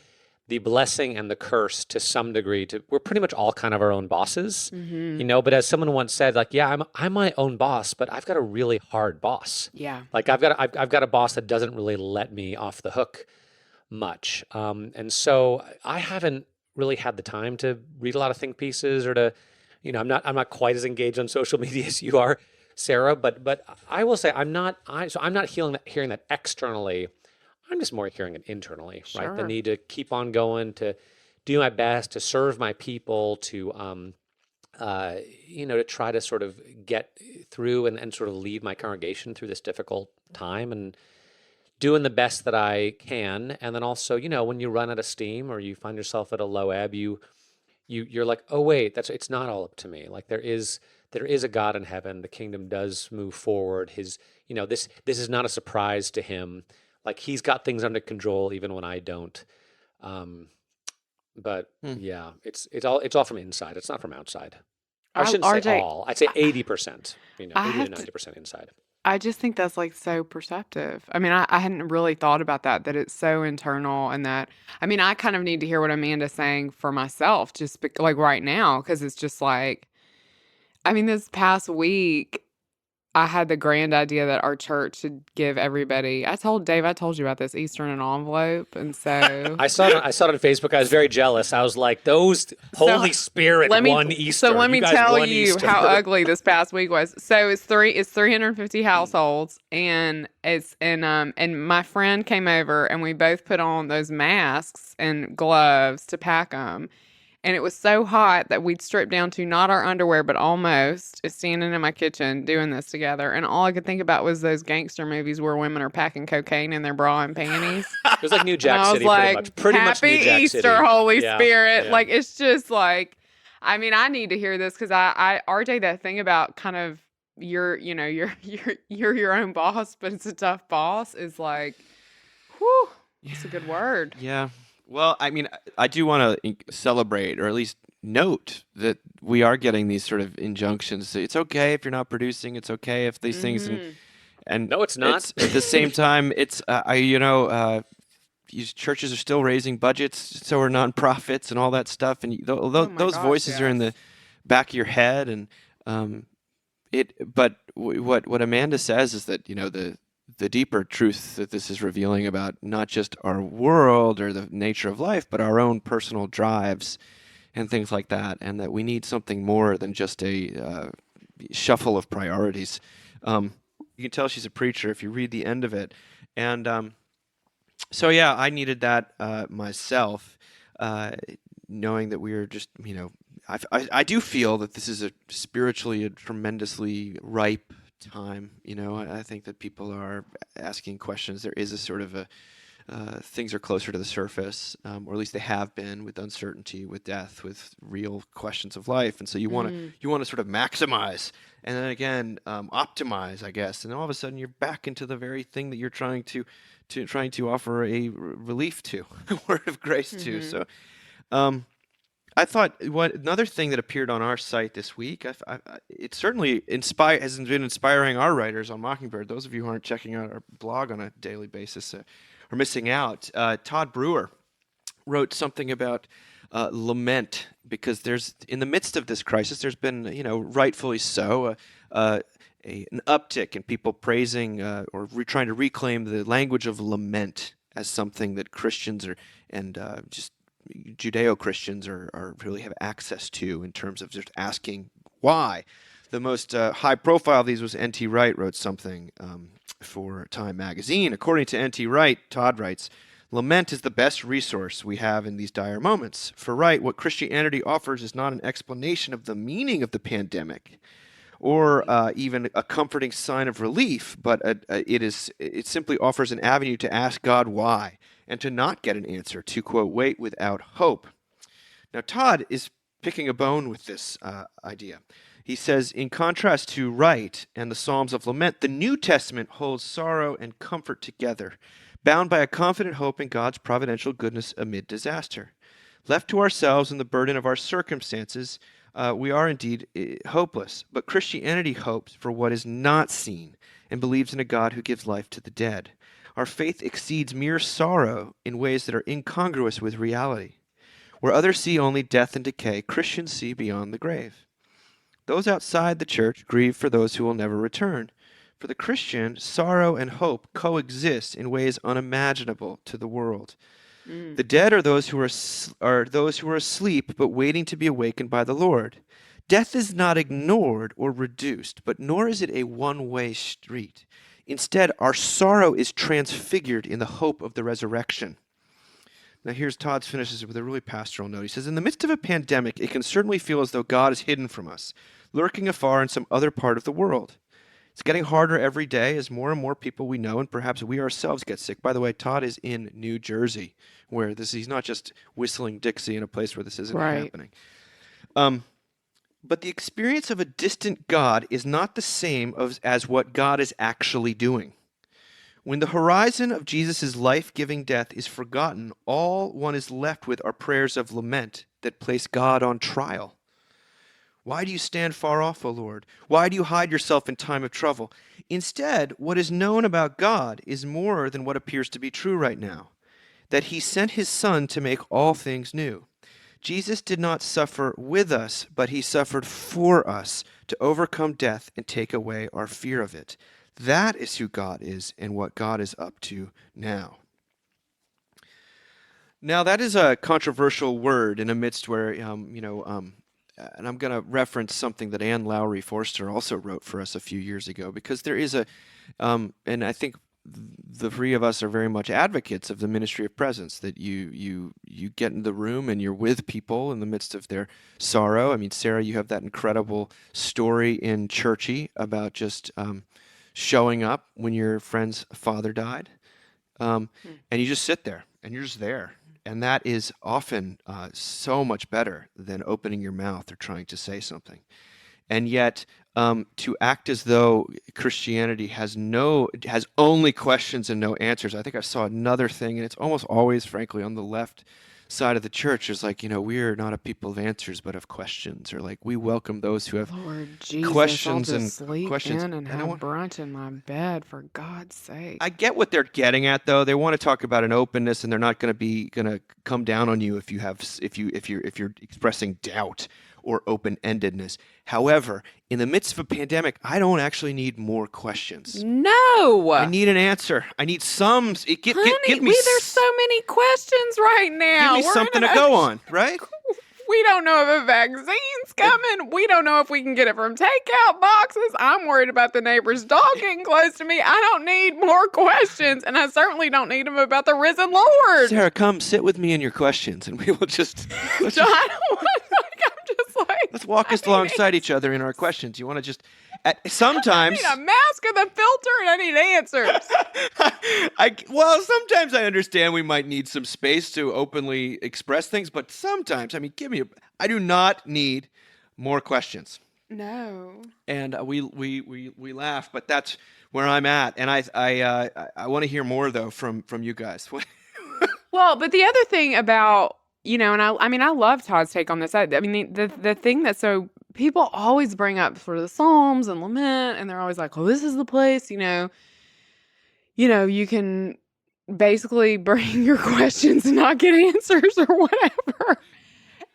the blessing and the curse to some degree. We're pretty much all kind of our own bosses, But as someone once said, like, yeah, I'm my own boss, but I've got a really hard boss. Yeah. Like I've got a boss that doesn't really let me off the hook much, and so I haven't really had the time to read a lot of think pieces or to. I'm not quite as engaged on social media as you are, Sarah, but I will say I'm not hearing that externally. I'm just more hearing it internally, Sure. right? The need to keep on going, to do my best, to serve my people, to to try to sort of get through and sort of lead my congregation through this difficult time and doing the best that I can. And then also, when you run out of steam or you find yourself at a low ebb, you're like, oh wait, it's not all up to me. Like there is a God in heaven. The kingdom does move forward. This is not a surprise to him. Like he's got things under control even when I don't. Yeah, it's all from inside. It's not from outside. I shouldn't say RJ, all. I'd say 80%. 80 to 90% inside. I just think that's like so perceptive. I mean, I hadn't really thought about that it's so internal and that, I mean, I kind of need to hear what Amanda's saying for myself, just like right now, because it's just like, I mean, this past week, I had the grand idea that our church should give everybody. I told Dave, I told you about this, Easter in an envelope, and so I saw it. I saw it on Facebook. I was very jealous. I was like, "Those so Holy Spirit let me won Easter. so let You me guys tell won you Easter." how ugly this past week was. So it's 350 households, and and my friend came over, and we both put on those masks and gloves to pack them. And it was so hot that we'd stripped down to not our underwear, but almost standing in my kitchen doing this together. And all I could think about was those gangster movies where women are packing cocaine in their bra and panties. It was like New And Jack I was City, pretty much. like, Pretty much Happy New Jack Easter, City. Holy Yeah, Spirit. yeah. Like, it's just like, I mean, I need to hear this because RJ, that thing about kind of you're your own boss, but it's a tough boss is like, whew, it's a good word. Yeah. Well, I mean, I do want to celebrate, or at least note that we are getting these sort of injunctions. It's okay if you're not producing. It's okay if these things, and No, it's not. at the same time, it's these churches are still raising budgets, so are nonprofits and all that stuff. And Oh my those gosh, voices are in yes. the back of your head, and But what Amanda says is that the deeper truth that this is revealing about not just our world or the nature of life, but our own personal drives and things like that, and that we need something more than just a shuffle of priorities. You can tell she's a preacher if you read the end of it, and so yeah, I needed that myself, knowing that we are just I do feel that this is a spiritually a tremendously ripe time. I think that people are asking questions. There is a sort of a things are closer to the surface, or at least they have been, with uncertainty, with death, with real questions of life. And so you want to sort of maximize, and then again optimize, I guess. And then all of a sudden you're back into the very thing that you're trying to offer a relief to, a word of grace to. So I thought another thing that appeared on our site this week, it certainly has been inspiring our writers on Mockingbird. Those of you who aren't checking out our blog on a daily basis are missing out. Todd Brewer wrote something about lament, because there's, in the midst of this crisis, there's been, rightfully so, an uptick in people praising or trying to reclaim the language of lament as something that Christians and just Judeo-Christians are really have access to, in terms of just asking why. The most high profile of these was N.T. Wright wrote something for Time magazine. According to N.T. Wright, Todd writes, "Lament is the best resource we have in these dire moments. For Wright, what Christianity offers is not an explanation of the meaning of the pandemic, or even a comforting sign of relief, but it simply offers an avenue to ask God why, and to not get an answer, to, quote, wait without hope." Now, Todd is picking a bone with this idea. He says, in contrast to Wright and the Psalms of Lament, the New Testament holds sorrow and comfort together, bound by a confident hope in God's providential goodness amid disaster. Left to ourselves and the burden of our circumstances, we are indeed hopeless, but Christianity hopes for what is not seen and believes in a God who gives life to the dead. Our faith exceeds mere sorrow in ways that are incongruous with reality. Where others see only death and decay, Christians see beyond the grave. Those outside the church grieve for those who will never return. For the Christian, sorrow and hope coexist in ways unimaginable to the world. The dead are those who are asleep but waiting to be awakened by the Lord. Death is not ignored or reduced, but nor is it a one-way street. Instead, our sorrow is transfigured in the hope of the resurrection. Now here's Todd's finishes with a really pastoral note. He says, in the midst of a pandemic, it can certainly feel as though God is hidden from us, lurking afar in some other part of the world. It's getting harder every day as more and more people we know, and perhaps we ourselves, get sick. By the way, Todd is in New Jersey, where he's not just whistling Dixie in a place where this isn't happening. But the experience of a distant God is not the same as what God is actually doing. When the horizon of Jesus' life-giving death is forgotten, all one is left with are prayers of lament that place God on trial. Why do you stand far off, O Lord? Why do you hide yourself in time of trouble? Instead, what is known about God is more than what appears to be true right now, that he sent his Son to make all things new. Jesus did not suffer with us, but he suffered for us to overcome death and take away our fear of it. That is who God is and what God is up to now. Now, that is a controversial word in a midst where, and I'm going to reference something that Anne Lowry Forster also wrote for us a few years ago, because there is and I think the three of us are very much advocates of the ministry of presence, that you get in the room and you're with people in the midst of their sorrow. I mean, Sarah, you have that incredible story in Churchy about just showing up when your friend's father died, and you just sit there and you're just there. And that is often so much better than opening your mouth or trying to say something. And yet, to act as though Christianity has only questions and no answers. I think I saw another thing, and it's almost always, frankly, on the left side of the church. It's like, we are not a people of answers, but of questions. Or like, we welcome those who have Lord Jesus, questions I'll and just sleep questions. in and have brunch in my bed, for God's sake. I get what they're getting at, though. They want to talk about an openness, and they're not going to come down on you if you're expressing doubt or open-endedness. However, in the midst of a pandemic, I don't actually need more questions. No, I need an answer. I need some. Give me. There's so many questions right now. Give me something to go on, right? We don't know if a vaccine's coming. We don't know if we can get it from takeout boxes. I'm worried about the neighbor's dog getting close to me. I don't need more questions, and I certainly don't need them about the risen Lord. Sarah, come sit with me in your questions, and we will just. I'm just like, let's walk us alongside each other in our questions. You want to just. Sometimes I need a mask with a filter, and I need answers. Sometimes I understand we might need some space to openly express things, but sometimes, I do not need more questions. No. And we laugh, but that's where I'm at, and I want to hear more though from you guys. Well, but the other thing about and I love Todd's take on this. The thing that's so. People always bring up sort of the Psalms and lament, and they're always like, "Oh, this is the place." You can basically bring your questions and not get answers or whatever.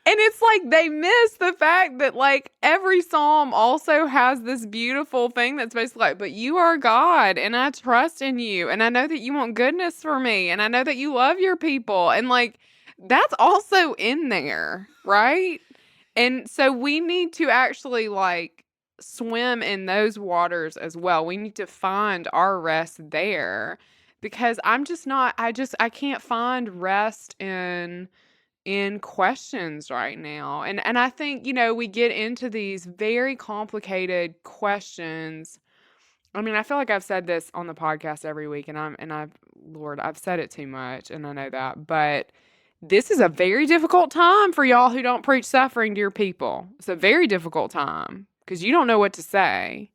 And it's like they miss the fact that like every psalm also has this beautiful thing that's basically like, "But you are God, and I trust in you, and I know that you want goodness for me, and I know that you love your people," and like that's also in there, right? And so we need to actually like swim in those waters as well. We need to find our rest there, because I can't find rest in questions right now. And I think, we get into these very complicated questions. I mean, I feel like I've said this on the podcast every week, I've said it too much, and I know that, but this is a very difficult time for y'all who don't preach suffering to your people. It's a very difficult time because you don't know what to say.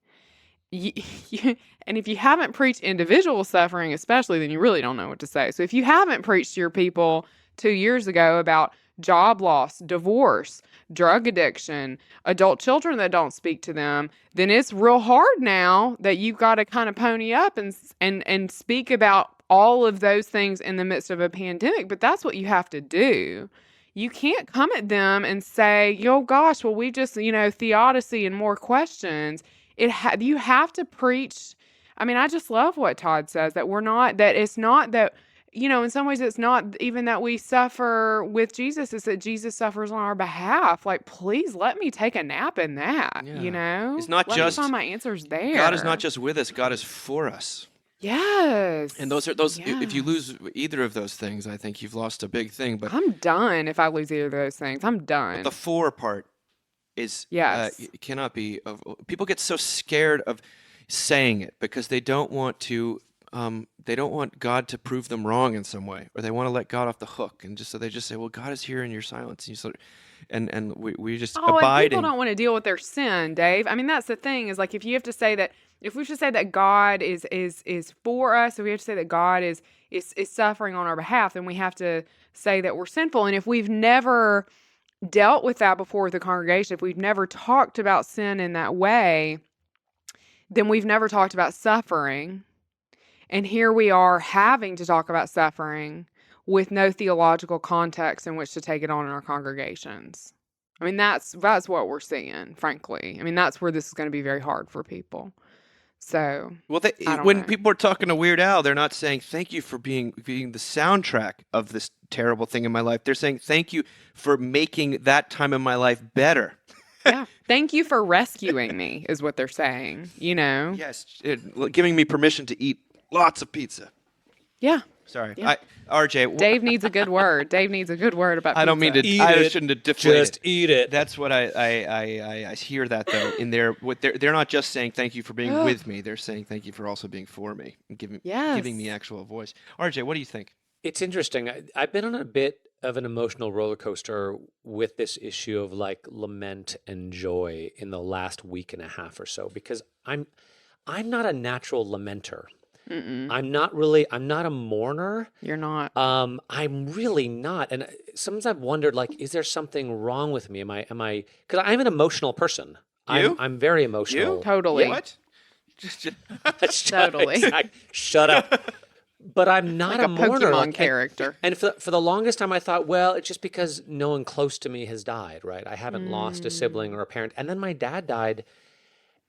And if you haven't preached individual suffering, especially, then you really don't know what to say. So if you haven't preached to your people 2 years ago about job loss, divorce, drug addiction, adult children that don't speak to them, then it's real hard now that you've got to kind of pony up and speak about all of those things in the midst of a pandemic. But that's what you have to do. You can't come at them and say, "Oh gosh, well we just, theodicy and more questions." You have to preach. I mean, I just love what Todd says, that it's not that, in some ways it's not even that we suffer with Jesus, it's that Jesus suffers on our behalf. Like, please let me take a nap in that, It's not let just me find my answers there. God is not just with us, God is for us. Yes. And those if you lose either of those things, I think you've lost a big thing. But I'm done if I lose either of those things. I'm done. But the for part is it cannot be. People get so scared of saying it because they don't want to. They don't want God to prove them wrong in some way, or they want to let God off the hook, and they just say, "Well, God is here in your silence." And we just abide. And people don't want to deal with their sin, Dave. I mean, that's the thing. Is like if you have to say that. If we should say that God is for us, if we have to say that God is suffering on our behalf, then we have to say that we're sinful. And if we've never dealt with that before with the congregation, if we've never talked about sin in that way, then we've never talked about suffering. And here we are having to talk about suffering with no theological context in which to take it on in our congregations. I mean, that's what we're seeing, frankly. I mean, that's where this is going to be very hard for people. So, Well, I don't when know. people are talking to Weird Al, they're not saying thank you for being the soundtrack of this terrible thing in my life. They're saying thank you for making that time in my life better. Yeah. Thank you for rescuing me, is what they're saying, Yes, giving me permission to eat lots of pizza. Yeah. Sorry, Yeah. RJ. Dave needs a good word. Dave needs a good word about pizza. I don't mean to. Eat I it. shouldn't have deflated. Just eat it. That's what I hear that though in there. What they're not just saying thank you for being with me. They're saying thank you for also being for me and giving me actual voice. RJ, what do you think? It's interesting. I've been on a bit of an emotional roller coaster with this issue of like lament and joy in the last week and a half or so, because I'm not a natural lamenter. Mm-mm. I'm not a mourner. You're not. I'm really not. And sometimes I've wondered, like, is there something wrong with me? Am I, because I'm an emotional person. You? I'm very emotional. Totally. What? Totally. Shut up. But I'm not Like a a mourner. Pokemon character. And for the longest time, I thought, well, it's just because no one close to me has died, right? I haven't lost a sibling or a parent. And then my dad died,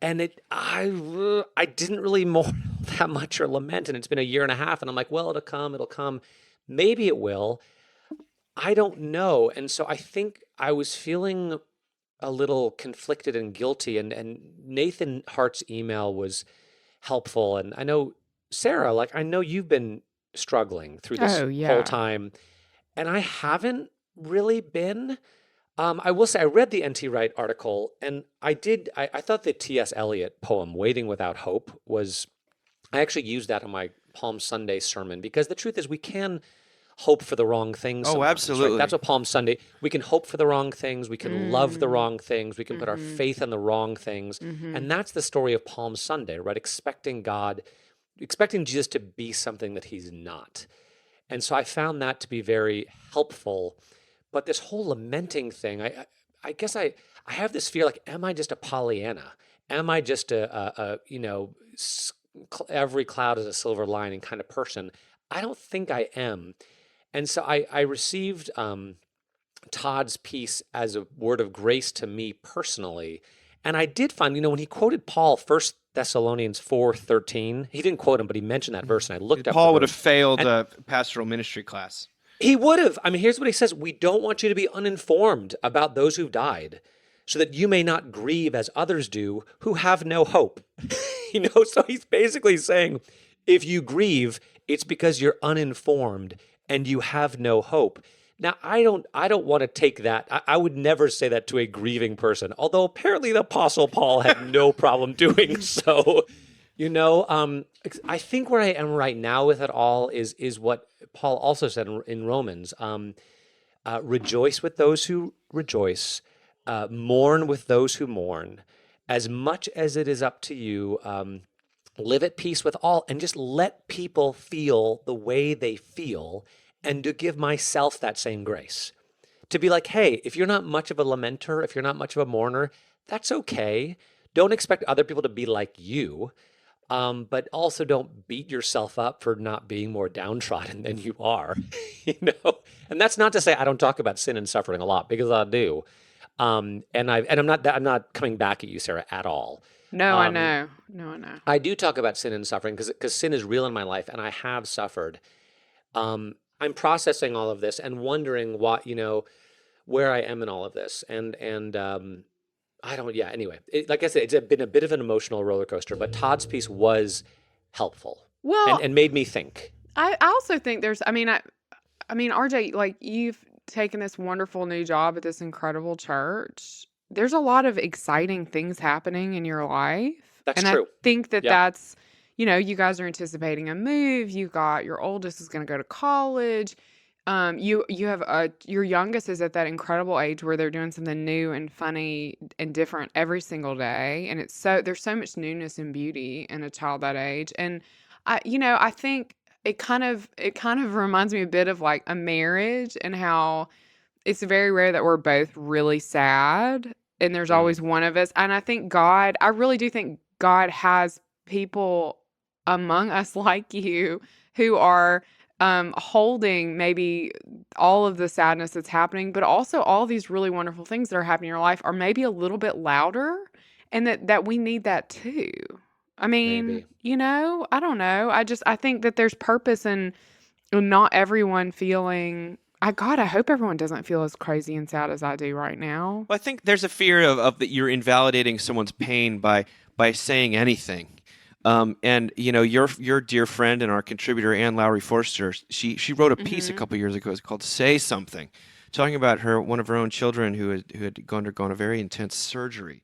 and I didn't really mourn that much or lament. And it's been a year and a half, and I'm like, well, it'll come. Maybe it will. I don't know. And so I think I was feeling a little conflicted and guilty. And Nathan Hart's email was helpful. And I know, Sarah, like, I know you've been struggling through this Oh, yeah. whole time, and I haven't really been. I will say I read the N.T. Wright article, and I thought the T.S. Eliot poem, Waiting Without Hope, I actually used that on my Palm Sunday sermon, because the truth is we can hope for the wrong things sometimes, right? absolutely. That's what Palm Sunday, we can hope for the wrong things, we can love the wrong things, we can put our faith in the wrong things, and that's the story of Palm Sunday, right? Expecting Jesus to be something that he's not. And so I found that to be very helpful. But this whole lamenting thing, I guess I have this fear, like, am I just a Pollyanna? Am I just every cloud is a silver lining kind of person? I don't think I am. And so I received Todd's piece as a word of grace to me personally. And I did find, when he quoted Paul, 1 Thessalonians 4:13, he didn't quote him, but he mentioned that verse, and I looked up. Paul would have failed a pastoral ministry class. He would have. I mean, here's what he says: we don't want you to be uninformed about those who've died, so that you may not grieve as others do who have no hope. So he's basically saying, if you grieve, it's because you're uninformed and you have no hope. Now, I don't want to take that. I would never say that to a grieving person, although apparently the Apostle Paul had no problem doing so. I think where I am right now with it all is what Paul also said in Romans. Rejoice with those who rejoice, mourn with those who mourn. As much as it is up to you, live at peace with all, and just let people feel the way they feel, and to give myself that same grace. To be like, hey, if you're not much of a lamenter, if you're not much of a mourner, that's okay. Don't expect other people to be like you, but also don't beat yourself up for not being more downtrodden than you are. And that's not to say I don't talk about sin and suffering a lot, because I do. And I'm not coming back at you, Sarah, at all. No, I know. I do talk about sin and suffering because sin is real in my life, and I have suffered. I'm processing all of this and wondering where I am in all of this. And anyway, like I said, it's been a bit of an emotional roller coaster, but Todd's piece was helpful. Well, and made me think. I also think RJ, like, you've taken this wonderful new job at this incredible church. There's a lot of exciting things happening in your life. That's and true. I think that's, you guys are anticipating a move. You got your oldest is going to go to college. You have your youngest is at that incredible age where they're doing something new and funny and different every single day. And there's so much newness and beauty in a child that age. And I think it kind of reminds me a bit of like a marriage, and how it's very rare that we're both really sad and there's always one of us. And I really do think God has people among us like you who are holding maybe all of the sadness that's happening, but also all these really wonderful things that are happening in your life are maybe a little bit louder, and that we need that too. I mean, Maybe. I don't know. I think that there's purpose in not everyone feeling. I hope everyone doesn't feel as crazy and sad as I do right now. Well, I think there's a fear of that you're invalidating someone's pain by saying anything. And your dear friend and our contributor Ann Lowry Forster, she wrote a piece a Mhm. couple years ago. It's called "Say Something," talking about one of her own children who had undergone a very intense surgery.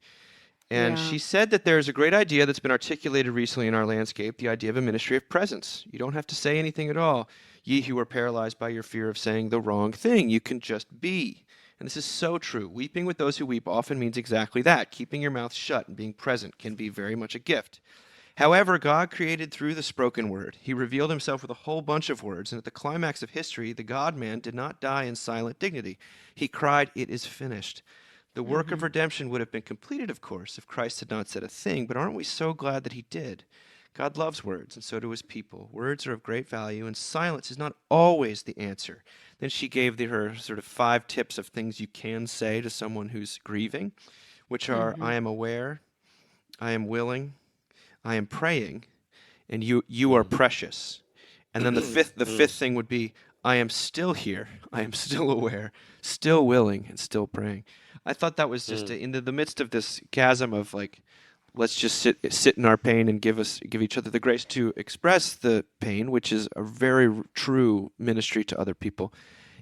And Yeah. she said that there's a great idea that's been articulated recently in our landscape, the idea of a ministry of presence. You don't have to say anything at all. Ye who are paralyzed by your fear of saying the wrong thing, you can just be. And this is so true. Weeping with those who weep often means exactly that. Keeping your mouth shut and being present can be very much a gift. However, God created through the spoken word. He revealed himself with a whole bunch of words, and at the climax of history, the God man did not die in silent dignity. He cried, "It is finished." The work of Mhm. redemption would have been completed, of course, if Christ had not said a thing, but aren't we so glad that he did? God loves words, and so do his people. Words are of great value, and silence is not always the answer. Then she gave her sort of 5 tips of things you can say to someone who's grieving, which are, I Mhm. am aware, I am willing, I am praying, and you are Mm. precious. And then the fifth the Mm. fifth thing would be, I am still here, I am still aware, still willing, and still praying. I thought that was just Mm. in the midst of this chasm of like, let's just sit in our pain and give each other the grace to express the pain, which is a very true ministry to other people.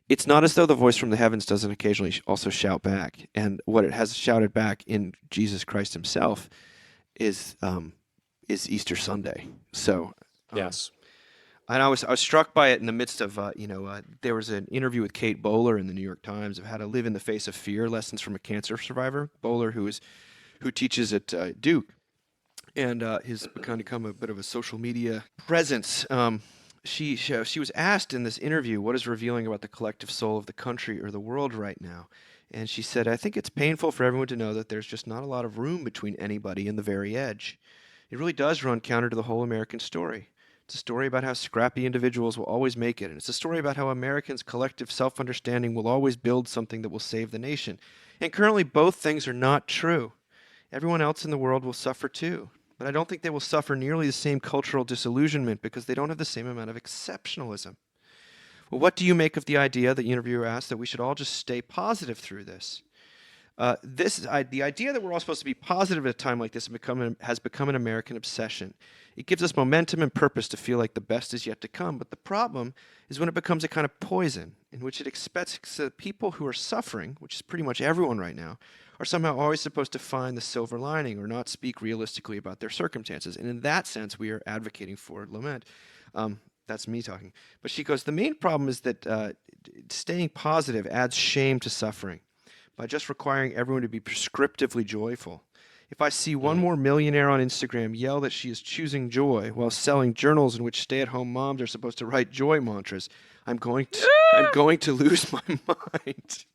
It's not as though the voice from the heavens doesn't occasionally also shout back, and what it has shouted back in Jesus Christ Himself is um, is Easter Sunday. So. Um, Yes. and I was struck by it in the midst of there was an interview with Kate Bowler in the New York Times of how to live in the face of fear, lessons from a cancer survivor. Bowler, who teaches at Duke, and has become a bit of a social media presence. She was asked in this interview what is revealing about the collective soul of the country or the world right now, and she said, "I think it's painful for everyone to know that there's just not a lot of room between anybody and the very edge. It really does run counter to the whole American story. It's a story about how scrappy individuals will always make it, and it's a story about how Americans' collective self-understanding will always build something that will save the nation. And currently, both things are not true. Everyone else in the world will suffer too. But I don't think they will suffer nearly the same cultural disillusionment because they don't have the same amount of exceptionalism." Well, what do you make of the idea, the interviewer asked, that we should all just stay positive through this? The idea that we're all supposed to be positive at a time like this has become an American obsession. It gives us momentum and purpose to feel like the best is yet to come. But the problem is when it becomes a kind of poison in which it expects that people who are suffering, which is pretty much everyone right now, are somehow always supposed to find the silver lining or not speak realistically about their circumstances. And in that sense, we are advocating for lament. That's me talking. But she goes, the main problem is that staying positive adds shame to suffering by just requiring everyone to be prescriptively joyful. If I see one Mm. more millionaire on Instagram yell that she is choosing joy while selling journals in which stay-at-home moms are supposed to write joy mantras, I'm going to lose my mind.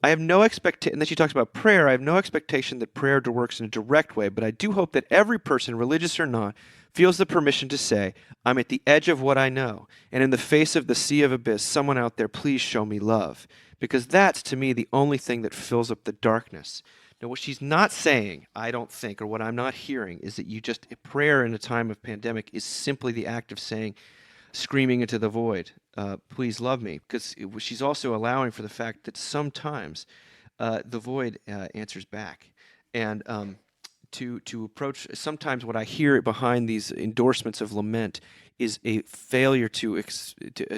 I have no expectation, and then she talks about prayer. I have no expectation that prayer works in a direct way, but I do hope that every person, religious or not, feels the permission to say, I'm at the edge of what I know, and in the face of the sea of abyss, someone out there, please show me love. Because that's, to me, the only thing that fills up the darkness. Now, what she's not saying, I don't think, or what I'm not hearing, is that prayer in a time of pandemic is simply the act of saying, screaming into the void, please love me. Because she's also allowing for the fact that sometimes the void answers back. And to approach, sometimes what I hear behind these endorsements of lament is a failure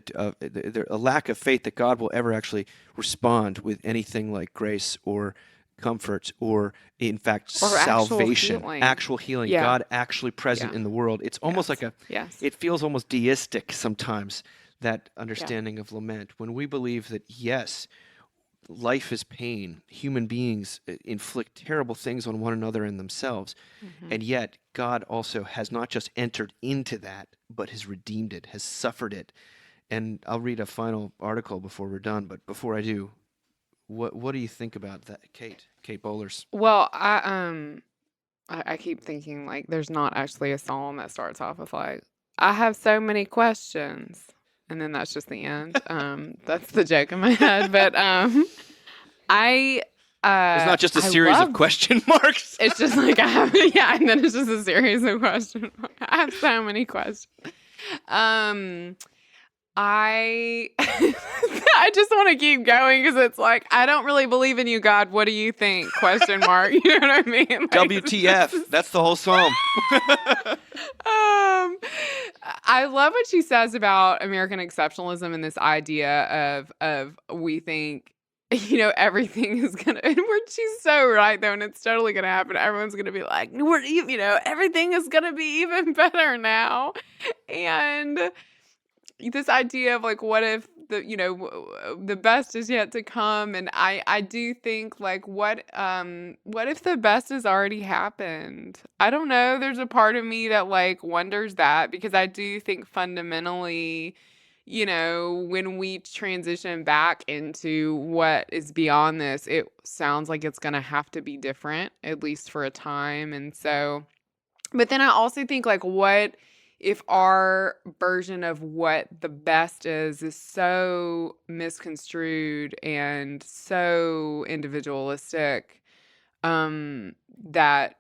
a lack of faith that God will ever actually respond with anything like grace or comfort or, in fact, Or actual salvation, healing. actual healing, Yeah. God actually present Yeah. in the world. It's almost Yes. like Yes. it feels almost deistic sometimes, that Yeah. understanding of lament, when we believe that, yes, life is pain, human beings inflict terrible things on one another and themselves, Mhm. and yet God also has not just entered into that, but has redeemed it, has suffered it. And I'll read a final article before we're done, but before I do, what do you think about that, Kate? Kate Bowlers. Well, I keep thinking like there's not actually a song that starts off with like I have so many questions. and then that's just the end. That's the joke in my head. But I It's not just a I series of love question marks. it's just like I have, yeah, and then it's just a series of questions. I have so many questions. I I just want to keep going because it's like I don't really believe in you, God. What do you think? Question mark. You know what I mean? Like, WTF? That's the whole psalm. I love what she says about American exceptionalism and this idea of we think everything is gonna and she's so right though, and it's totally gonna happen. Everyone's gonna be like, everything is gonna be even better now. And this idea of like what if the best is yet to come, and I do think like what if the best has already happened? I don't know, there's a part of me that like wonders that, because I do think fundamentally, when we transition back into what is beyond this, it sounds like it's going to have to be different, at least for a time. And so, but then I also think like what if our version of what the best is so misconstrued and so individualistic, that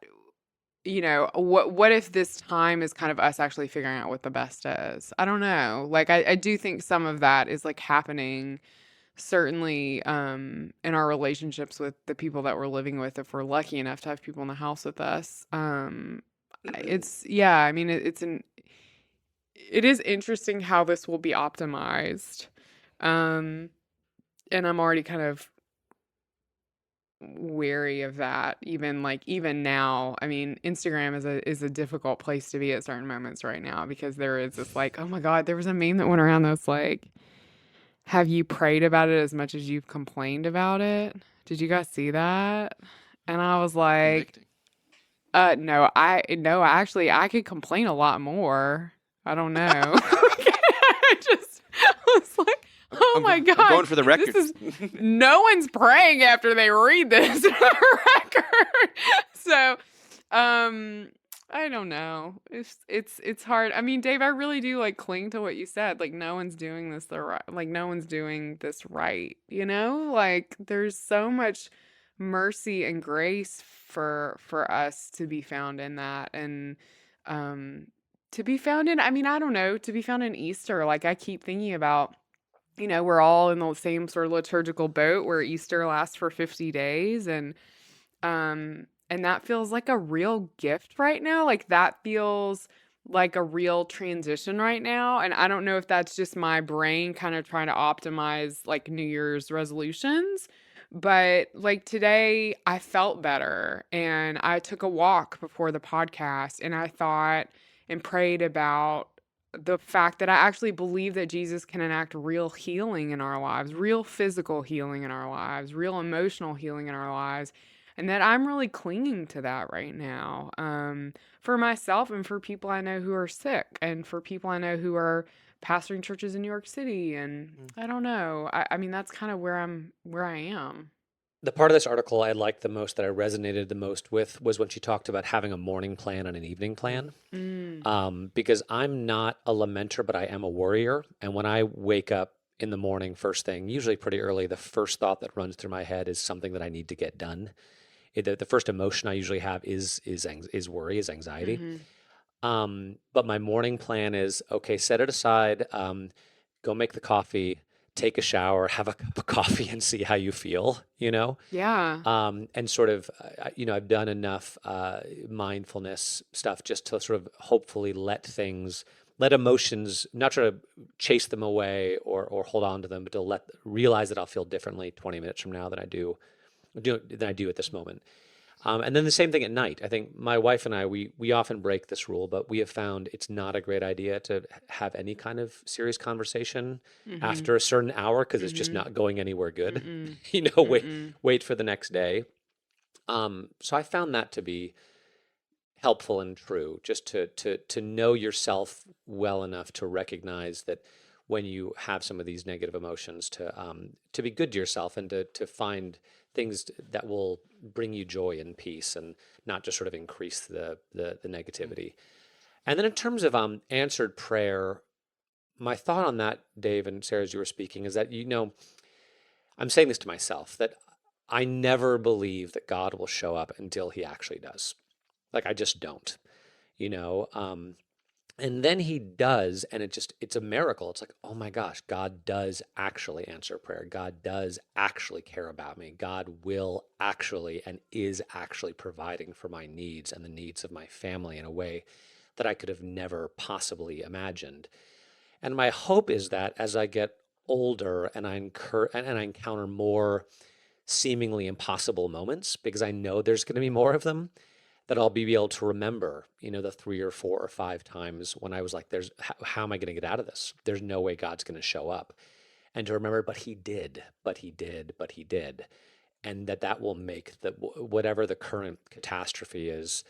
what if this time is kind of us actually figuring out what the best is? I don't know. Like I do think some of that is like happening certainly in our relationships with the people that we're living with, if we're lucky enough to have people in the house with us. It's yeah, I mean it is interesting how this will be optimized. And I'm already kind of wary of that, even now. I mean, Instagram is a difficult place to be at certain moments right now, because there is this like, oh my God, there was a meme that went around that's like, have you prayed about it as much as you've complained about it? Did you guys see that? And I was like, no, actually I could complain a lot more. I don't know. I just was like, oh my God. I'm going for the record. No one's praying after they read this record. So, I don't know. It's hard. I mean, Dave, I really do like cling to what you said. Like no one's doing this no one's doing this right, Like there's so much mercy and grace for us to be found in that, and to be found in, I mean, I don't know, to be found in Easter. Like I keep thinking about, we're all in the same sort of liturgical boat where Easter lasts for 50 days, and that feels like a real gift right now. Like that feels like a real transition right now. And I don't know if that's just my brain kind of trying to optimize like New Year's resolutions, but like today I felt better, and I took a walk before the podcast, and I thought and prayed about the fact that I actually believe that Jesus can enact real healing in our lives, real physical healing in our lives, real emotional healing in our lives. And that I'm really clinging to that right now, for myself and for people I know who are sick, and for people I know who are pastoring churches in New York City. And I don't know. I mean, that's kind of where I am. The part of this article I liked the most, that I resonated the most with, was when she talked about having a morning plan and an evening plan. Because I'm not a lamenter, but I am a worrier. And when I wake up in the morning, first thing, usually pretty early, the first thought that runs through my head is something that I need to get done. The first emotion I usually have is worry, is anxiety. But my morning plan is, okay, set it aside, go make the coffee, take a shower, have a cup of coffee, and see how you feel, Yeah. and sort of, I've done enough mindfulness stuff just to sort of hopefully let emotions, not try to chase them away or hold on to them, but to realize that I'll feel differently 20 minutes from now than I do at this moment. And then the same thing at night. I think my wife and I, we often break this rule, but we have found it's not a great idea to have any kind of serious conversation after a certain hour, because it's just not going anywhere good. Wait for the next day. So I found that to be helpful and true, just to know yourself well enough to recognize that when you have some of these negative emotions, to be good to yourself, and to find things that will bring you joy and peace, and not just sort of increase the negativity. And then in terms of answered prayer, my thought on that, Dave and Sarah, as you were speaking, is that, I'm saying this to myself, that I never believe that God will show up until he actually does. Like, I just don't, you know? And then he does, and it's a miracle. It's like, oh my gosh, God does actually answer prayer. God does actually care about me. God will actually and is actually providing for my needs and the needs of my family in a way that I could have never possibly imagined. And my hope is that as I get older and I encounter more seemingly impossible moments, because I know there's going to be more of them, that I'll be able to remember, the 3 or 4 or 5 times when I was like, how am I going to get out of this? There's no way God's going to show up. And to remember, but he did, but he did, but he did. And that will make whatever the current catastrophe is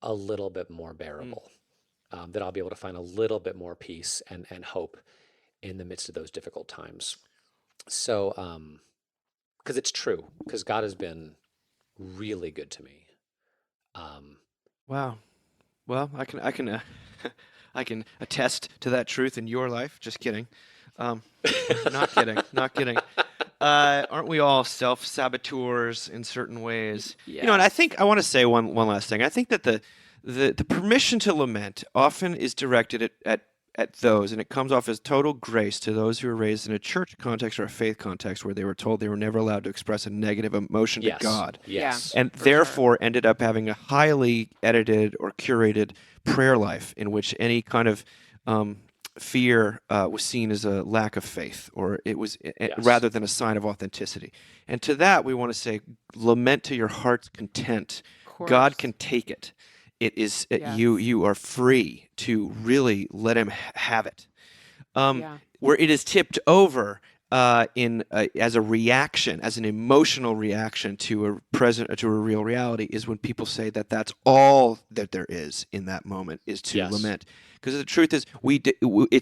a little bit more bearable. That I'll be able to find a little bit more peace and hope in the midst of those difficult times. So, because it's true, because God has been really good to me. Wow. Well, I can attest to that truth in your life. Just kidding. Not kidding. Not kidding. Aren't we all self-saboteurs in certain ways? And I think I want to say one last thing. I think that the permission to lament often is directed at those, and it comes off as total grace to those who are raised in a church context or a faith context where they were told they were never allowed to express a negative emotion to God. Yes. And therefore ended up having a highly edited or curated prayer life in which any kind of fear was seen as a lack of faith, or it was rather than a sign of authenticity. And to that, we want to say, lament to your heart's content. God can take it. It is you are free to really let him have it. Where it is tipped over as a reaction, as an emotional reaction to a real reality, is when people say that that's all that there is in that moment is to lament. Because the truth is, we're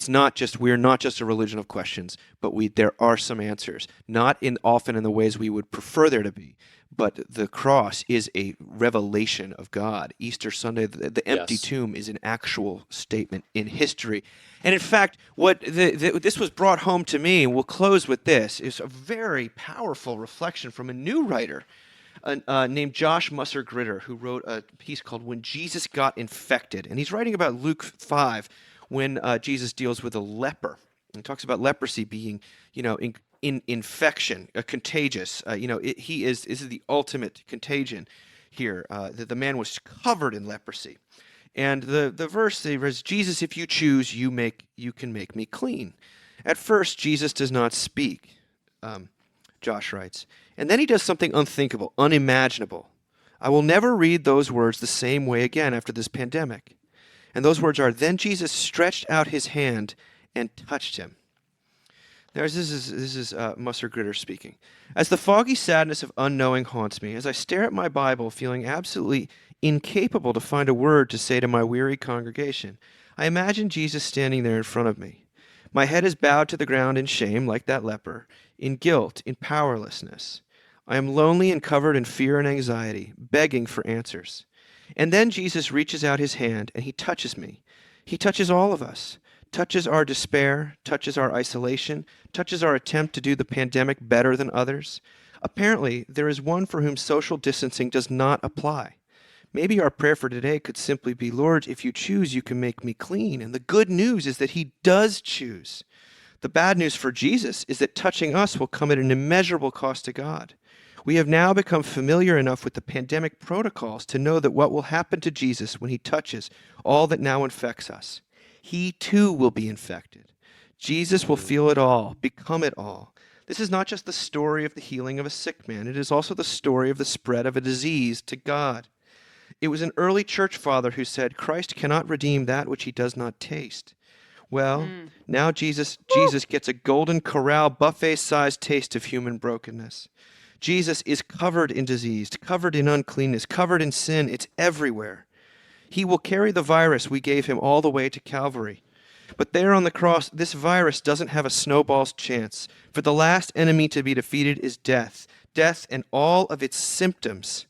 not just a religion of questions, but there are some answers, not often in the ways we would prefer there to be. But the cross is a revelation of God. Easter Sunday, the empty tomb is an actual statement in history. And in fact, what this was brought home to me, and we'll close with this, is a very powerful reflection from a new writer named Josh Musser-Gritter, who wrote a piece called When Jesus Got Infected. And he's writing about Luke 5, when Jesus deals with a leper. And he talks about leprosy being, in infection, contagious. This is the ultimate contagion here. That the man was covered in leprosy. And the verse says, Jesus, if you choose, you can make me clean. At first, Jesus does not speak, Josh writes. And then he does something unthinkable, unimaginable. I will never read those words the same way again after this pandemic. And those words are, then Jesus stretched out his hand and touched him. This is Musser-Gritter speaking. As the foggy sadness of unknowing haunts me, as I stare at my Bible, feeling absolutely incapable to find a word to say to my weary congregation, I imagine Jesus standing there in front of me. My head is bowed to the ground in shame, like that leper, in guilt, in powerlessness. I am lonely and covered in fear and anxiety, begging for answers. And then Jesus reaches out his hand and he touches me. He touches all of us. Touches our despair, touches our isolation, touches our attempt to do the pandemic better than others. Apparently, there is one for whom social distancing does not apply. Maybe our prayer for today could simply be, Lord, if you choose, you can make me clean. And the good news is that he does choose. The bad news for Jesus is that touching us will come at an immeasurable cost to God. We have now become familiar enough with the pandemic protocols to know that what will happen to Jesus when he touches all that now infects us. He too will be infected. Jesus will feel it all, become it all. This is not just the story of the healing of a sick man. It is also the story of the spread of a disease to God. It was an early church father who said, Christ cannot redeem that which he does not taste. Well, now Jesus gets a golden corral buffet-sized taste of human brokenness. Jesus is covered in disease, covered in uncleanness, covered in sin. It's everywhere. He will carry the virus we gave him all the way to Calvary. But there on the cross, this virus doesn't have a snowball's chance. For the last enemy to be defeated is death. Death and all of its symptoms.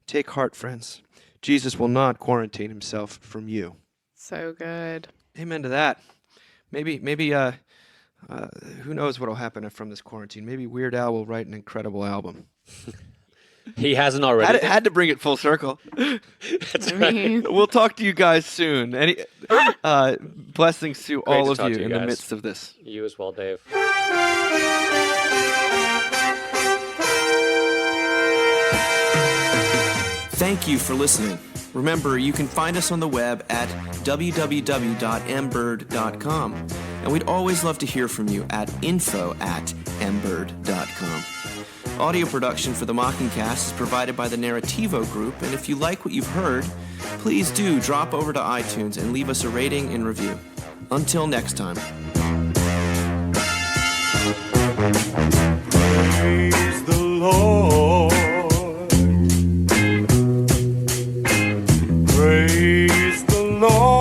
Take heart, friends. Jesus will not quarantine himself from you. So good. Amen to that. maybe who knows what'll happen from this quarantine? Maybe Weird Al will write an incredible album. He hasn't already. Had to bring it full circle. That's I right. mean, We'll talk to you guys soon. Blessings to all to of talk you to you in the guys. midst of this. You as well, Dave. Thank you for listening. Remember, you can find us on the web at www.mbird.com. And we'd always love to hear from you at info@mbird.com. Audio production for the Mockingcast is provided by the Narrativo Group, and if you like what you've heard, please do drop over to iTunes and leave us a rating and review. Until next time. Praise the Lord. Praise the Lord.